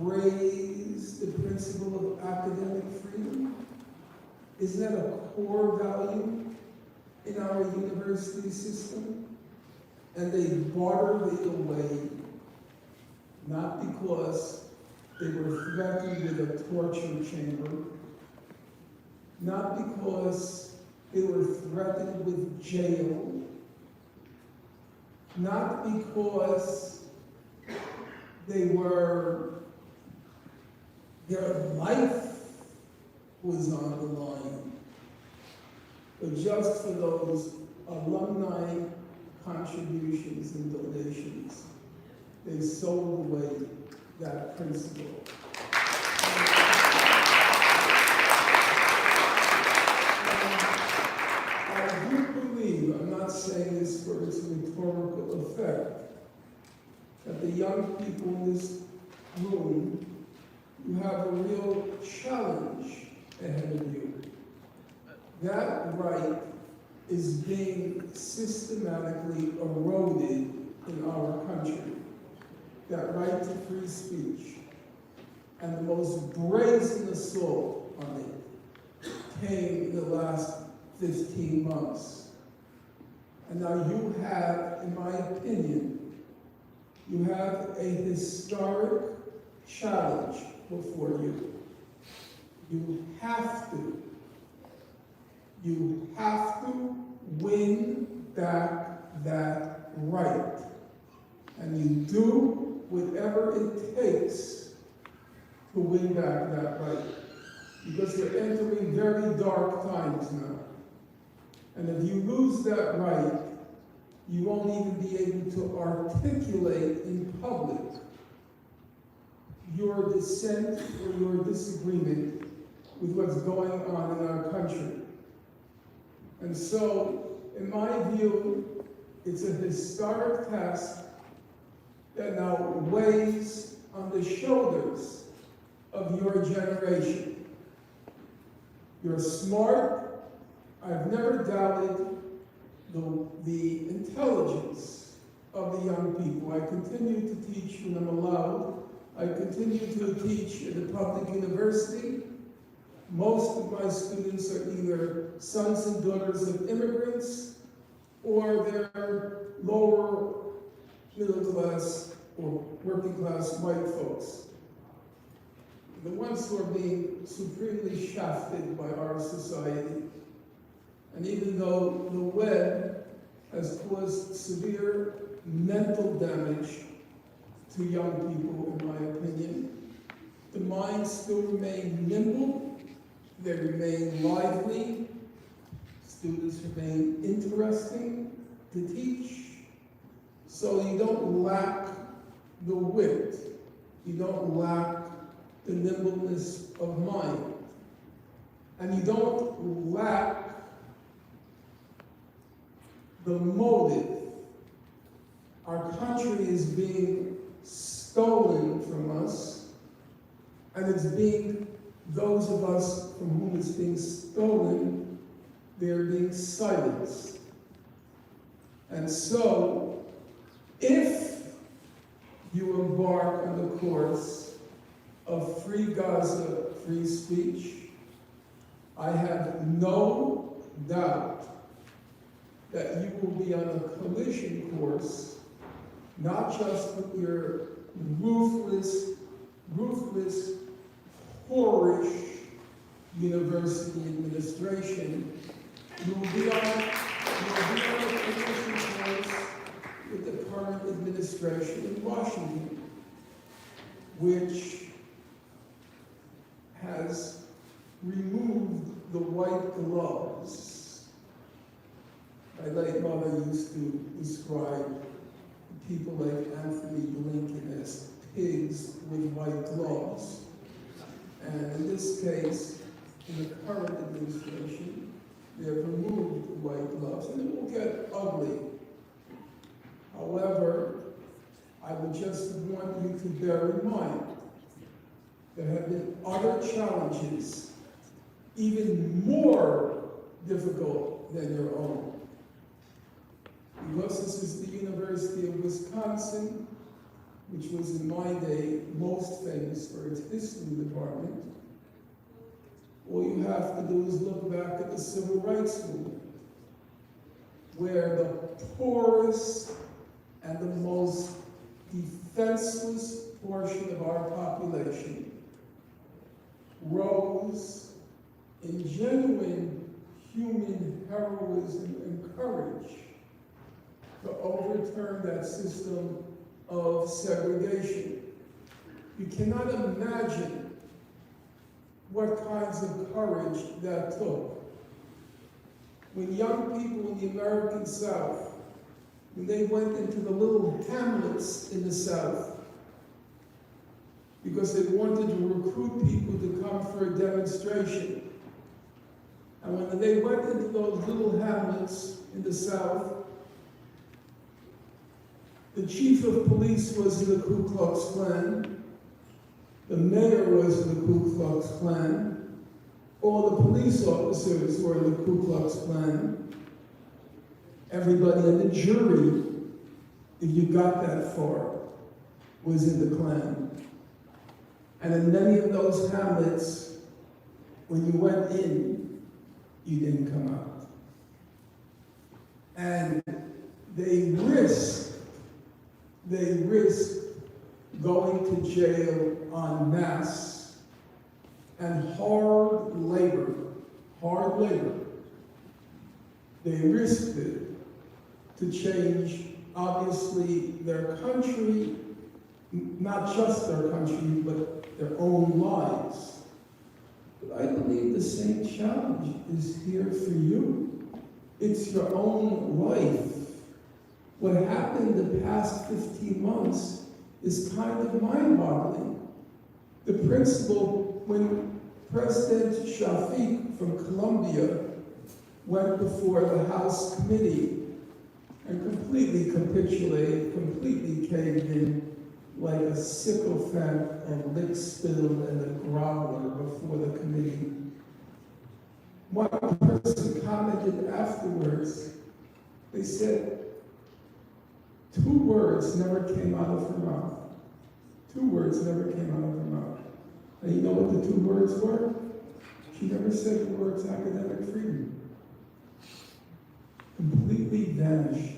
praise the principle of academic freedom? Isn't that a core value in our university system? And they bartered it away, not because they were threatened with a torture chamber, not because they were threatened with jail, not because their life was on the line, but just for those alumni contributions and donations. They sold away that principle. I do believe, I'm not saying this for its rhetorical effect, that the young people in this room, you have a real challenge ahead of you. That right is being systematically eroded in our country. That right to free speech. And the most brazen assault on it came in the last 15 months. And now you have, in my opinion, you have a historic challenge before you. You have to win back that right. And you do whatever it takes to win back that right. Because we're entering very dark times now. And if you lose that right, you won't even be able to articulate in public your dissent or your disagreement with what's going on in our country. And so, in my view, it's a historic task that now weighs on the shoulders of your generation. You're smart. I've never doubted the intelligence of the young people. I continue to teach when I'm allowed I continue to teach at a public university. Most of my students are either sons and daughters of immigrants or they're lower middle class or working class white folks. The ones who are being supremely shafted by our society. And even though the web has caused severe mental damage to young people, in my opinion, the minds still remain nimble, they remain lively, students remain interesting to teach, so you don't lack the wit, you don't lack the nimbleness of mind, and you don't lack the motive. Our country is being stolen from us, and it's being, those of us from whom it's being stolen, they're being silenced. And so, if you embark on the course of free Gaza, free speech, I have no doubt that you will be on a collision course, not just with your ruthless, whorish university administration. You will be on a collision course with the current administration in Washington, which has removed the white gloves. My late mother used to describe people like Anthony Blinken as pigs with white gloves. And in this case, in the current administration, they have removed the white gloves, and it will get ugly. However, I would just want you to bear in mind there have been other challenges, even more difficult than your own. Because this is the University of Wisconsin, which was in my day most famous for its history department, all you have to do is look back at the Civil Rights Movement, where the poorest and the most defenseless portion of our population rose in genuine human heroism and courage to overturn that system of segregation. You cannot imagine what kinds of courage that took. When young people in the American South, when they went into the little hamlets in the South, because they wanted to recruit people to come for a demonstration. And when they went into those little hamlets in the South, the chief of police was in the Ku Klux Klan, the mayor was in the Ku Klux Klan, all the police officers were in the Ku Klux Klan, everybody in the jury, if you got that far, was in the Klan. And in many of those hamlets, when you went in, you didn't come out. And they risked going to jail en masse and hard labor. They risked it to change, obviously, their country, not just their country, but their own lives. But I believe the same challenge is here for you. It's your own life. What happened the past 15 months is kind of mind-boggling. The principle, when President Shafiq from Colombia went before the House committee and completely capitulated, completely caved in, like a sycophant and lick spill and a groveler before the committee. One person commented afterwards, they said, 2 words never came out of her mouth. 2 words words never came out of her mouth. And you know what the 2 words were? She never said the words academic freedom. Completely vanished.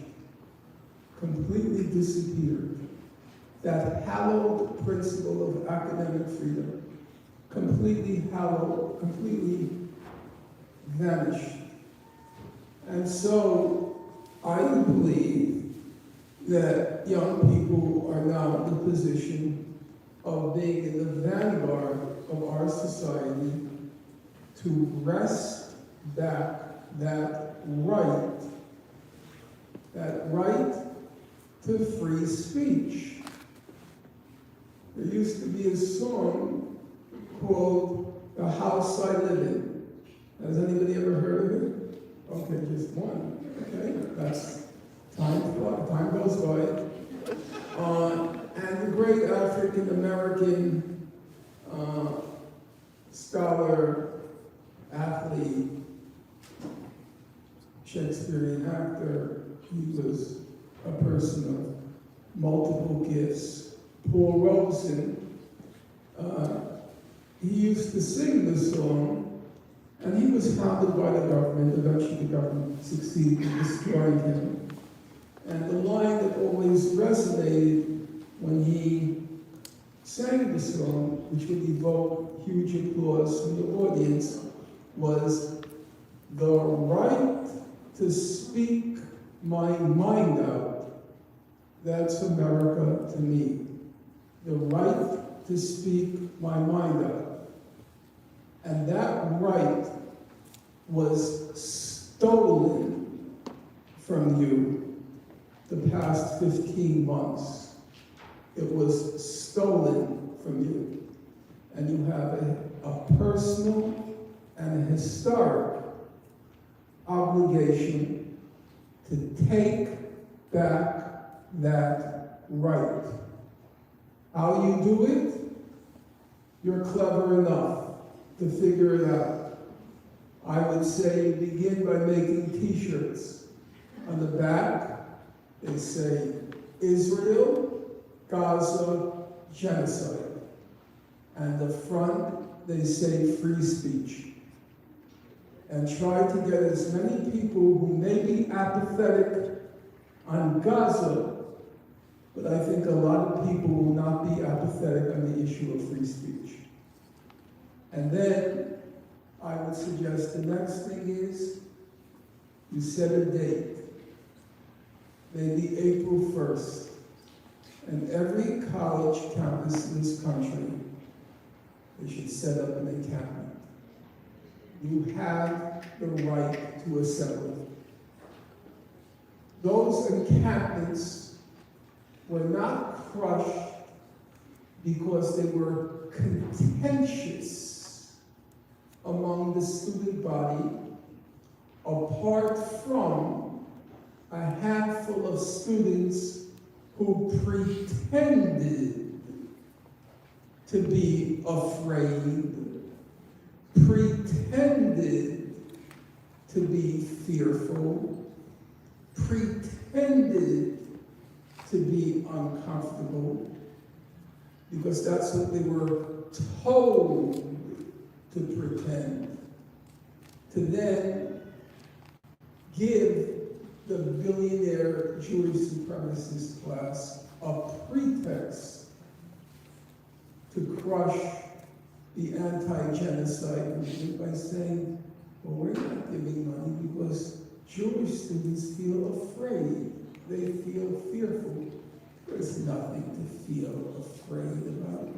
Completely disappeared. That hallowed principle of academic freedom completely hallowed, completely vanished. And so I believe that young people are now in the position of being in the vanguard of our society to wrest back that right to free speech. There used to be a song called The House I Live In. Has anybody ever heard of it? Okay, just one. Okay, that's time goes by. And the great African-American scholar, athlete, Shakespearean actor, he was a person of multiple gifts. Paul Robeson, he used to sing the song, and he was hounded by the government. Eventually the government succeeded in destroying him. And the line that always resonated when he sang the song, which would evoke huge applause from the audience, was, "The right to speak my mind out, that's America to me. The right to speak my mind out." And that right was stolen from you the past 15 months. It was stolen from you. And you have a personal and a historic obligation to take back that right. How you do it? You're clever enough to figure it out. I would say you begin by making t-shirts. On the back, they say, Israel, Gaza, genocide. And the front, they say free speech. And try to get as many people who may be apathetic on Gaza, but I think a lot of people will not be apathetic on the issue of free speech. And then I would suggest the next thing is you set a date, maybe April 1st, and every college campus in this country, they should set up an encampment. You have the right to assemble. Those encampments were not crushed because they were contentious among the student body, apart from a handful of students who pretended to be afraid, pretended to be fearful, pretended to be uncomfortable, because that's what they were told to pretend, to then give the billionaire Jewish supremacist class a pretext to crush the anti-genocide movement by saying, well, we're not giving money because Jewish students feel afraid. They feel fearful. There's nothing to feel afraid about.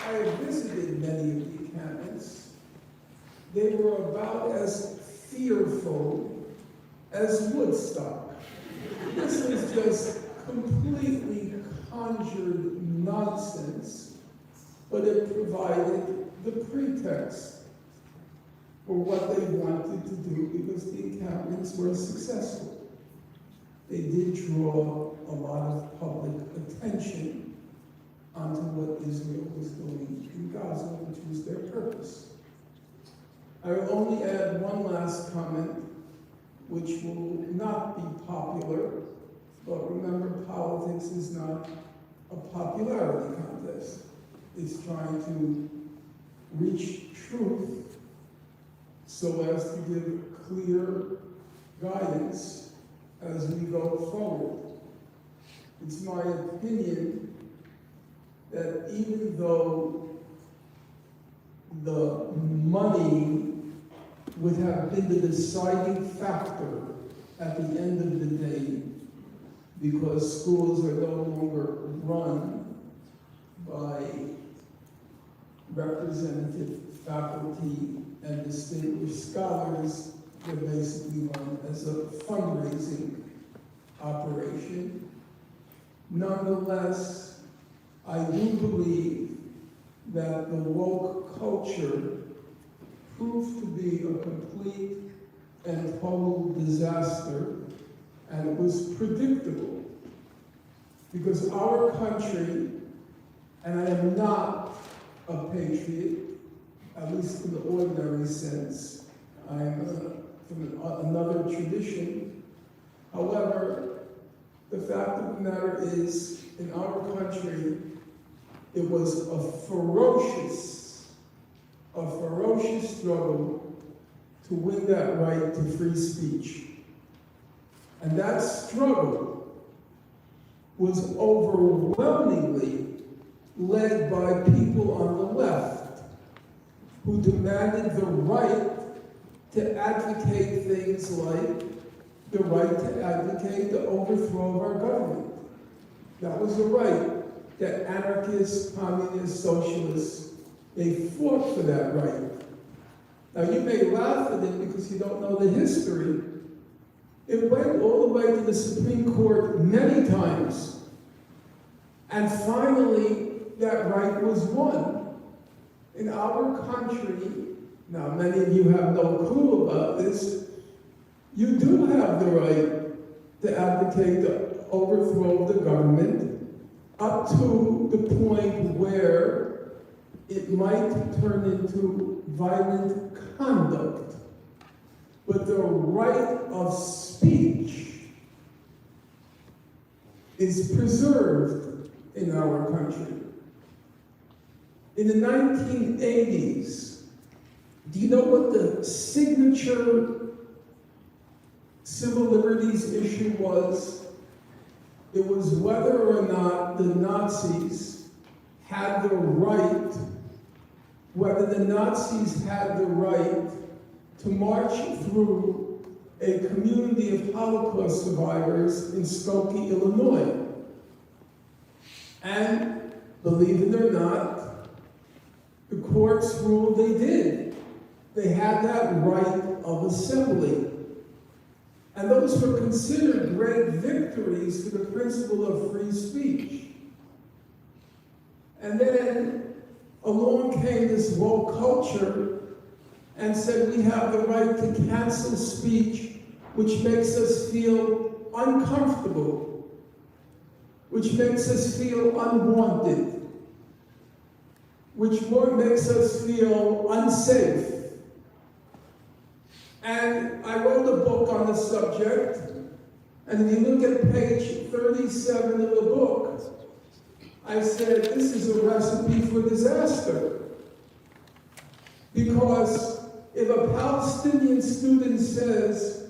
I have visited many of the encampments. They were about as fearful as Woodstock. This was just completely conjured nonsense, but it provided the pretext for what they wanted to do because the encampments were successful. They did draw a lot of public attention onto what Israel was doing in Gaza, which was their purpose. I will only add one last comment, which will not be popular, but remember, politics is not a popularity contest. It's trying to reach truth so as to give clear guidance as we go forward. It's my opinion that even though the money would have been the deciding factor at the end of the day, because schools are no longer run by representative faculty and distinguished scholars, they're basically run as a fundraising operation. Nonetheless, I do believe that the woke culture proved to be a complete and total disaster, and it was predictable. Because our country, and I am not a patriot, at least in the ordinary sense, I am from another tradition. However, the fact of the matter is, in our country, it was a ferocious struggle to win that right to free speech. And that struggle was overwhelmingly led by people on the left who demanded the right to advocate things like the right to advocate the overthrow of our government. That was the right that anarchists, communists, socialists, they fought for that right. Now you may laugh at it because you don't know the history. It went all the way to the Supreme Court many times. And finally, that right was won. In our country, now many of you have no clue about this, you do have the right to advocate the overthrow of the government up to the point where it might turn into violent conduct. But the right of speech is preserved in our country. In the 1980s, do you know what the signature civil liberties issue was? It was whether or not the Nazis had the right, to march through a community of Holocaust survivors in Skokie, Illinois. And believe it or not, the courts ruled they did. They had that right of assembly. And those were considered great victories for the principle of free speech. And then along came this woke culture and said we have the right to cancel speech which makes us feel uncomfortable, which makes us feel unwanted, which makes us feel unsafe. And I wrote a book on the subject, and if you look at page 37 of the book, I said this is a recipe for disaster. Because if a Palestinian student says,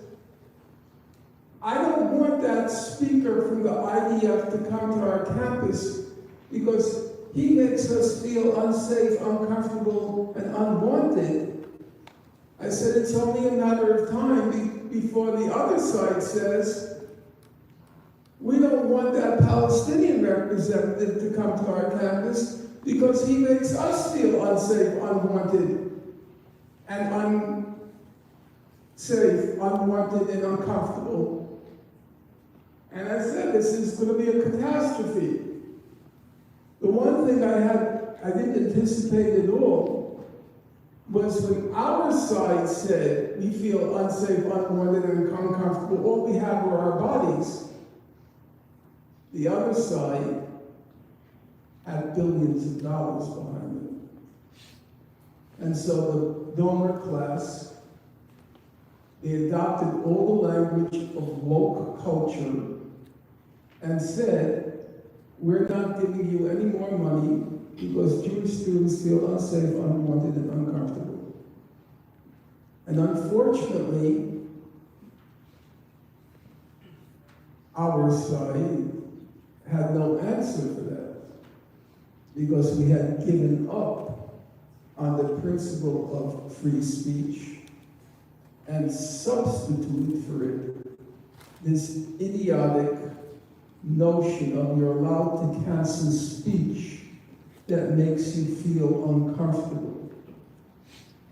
I don't want that speaker from the IDF to come to our campus because he makes us feel unsafe, uncomfortable, and unwanted, I said it's only a matter of time before the other side says, we don't want that Palestinian representative to come to our campus because he makes us feel unsafe, unwanted, and unsafe, unwanted, and uncomfortable. And I said, this is going to be a catastrophe. The one thing I didn't anticipate at all was when our side said we feel unsafe, unwanted, and uncomfortable, all we have are our bodies. The other side had billions of dollars behind it. And so the donor class, they adopted all the language of woke culture and said, we're not giving you any more money because Jewish students feel unsafe, unwanted, and uncomfortable. And unfortunately, our side had no answer for that because we had given up on the principle of free speech and substituted for it this idiotic notion of you're allowed to cancel speech that makes you feel uncomfortable.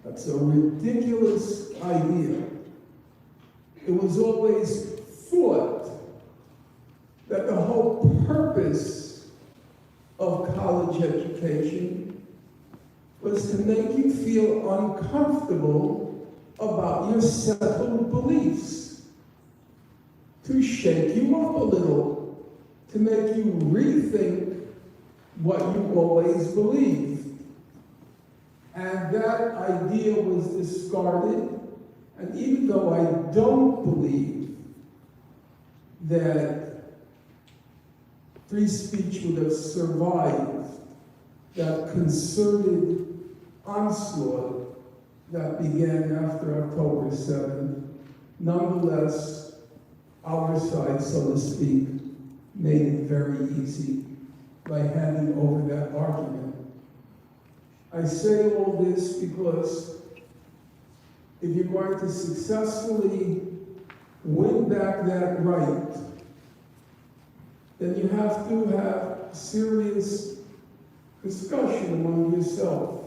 That's a ridiculous idea. It was always thought that the whole purpose of college education was to make you feel uncomfortable about your settled beliefs, to shake you up a little, to make you rethink what you always believed. And that idea was discarded, and even though I don't believe that free speech would have survived that concerted onslaught that began after October 7th, nonetheless, our side, so to speak, made it very easy by handing over that argument. I say all this because if you're going to successfully win back that right, then you have to have serious discussion among yourself.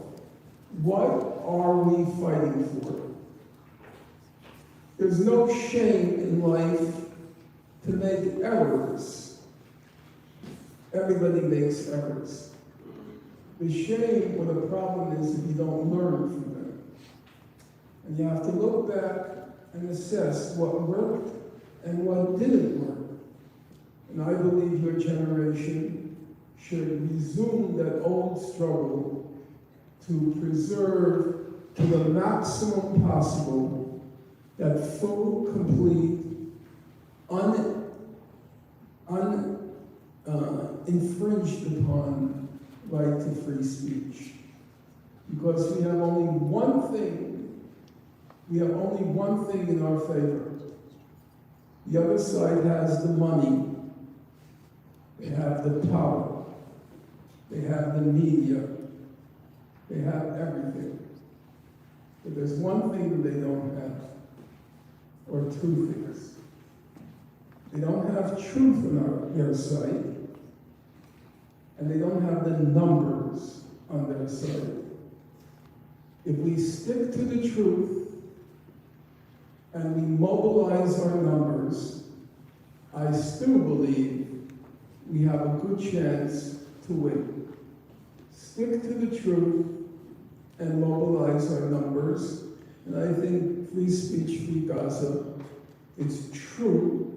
What are we fighting for? There's no shame in life to make errors. Everybody makes errors. The shame or the problem is if you don't learn from them. And you have to look back and assess what worked and what didn't work. And I believe your generation should resume that old struggle to preserve to the maximum possible that full, complete, infringed upon right to free speech. Because we have only one thing in our favor. The other side has the money. They have the power. They have the media. They have everything. But there's one thing that they don't have, or two things. They don't have truth on their side, and they don't have the numbers on their side. If we stick to the truth and we mobilize our numbers, I still believe we have a good chance to win. Stick to the truth and mobilize our numbers. And I think free speech, free Gaza, it's true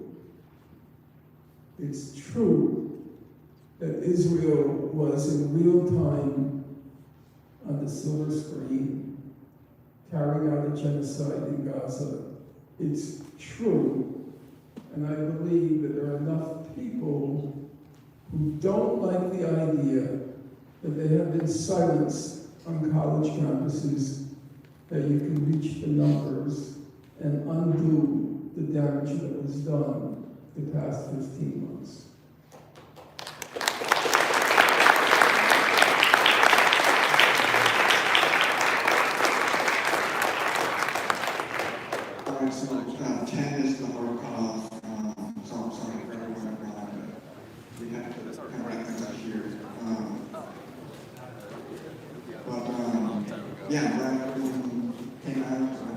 that Israel was in real time on the silver screen carrying out a genocide in Gaza. It's true. And I believe that there are enough people who don't like the idea that they have been silenced on college campuses, that you can reach the numbers and undo the damage that was done the past 15 months. All right, so 10 is the hard cutoff. So I'm sorry for everyone abroad, but we have to kind of wrap things up here. Yeah, I'm glad everyone came out.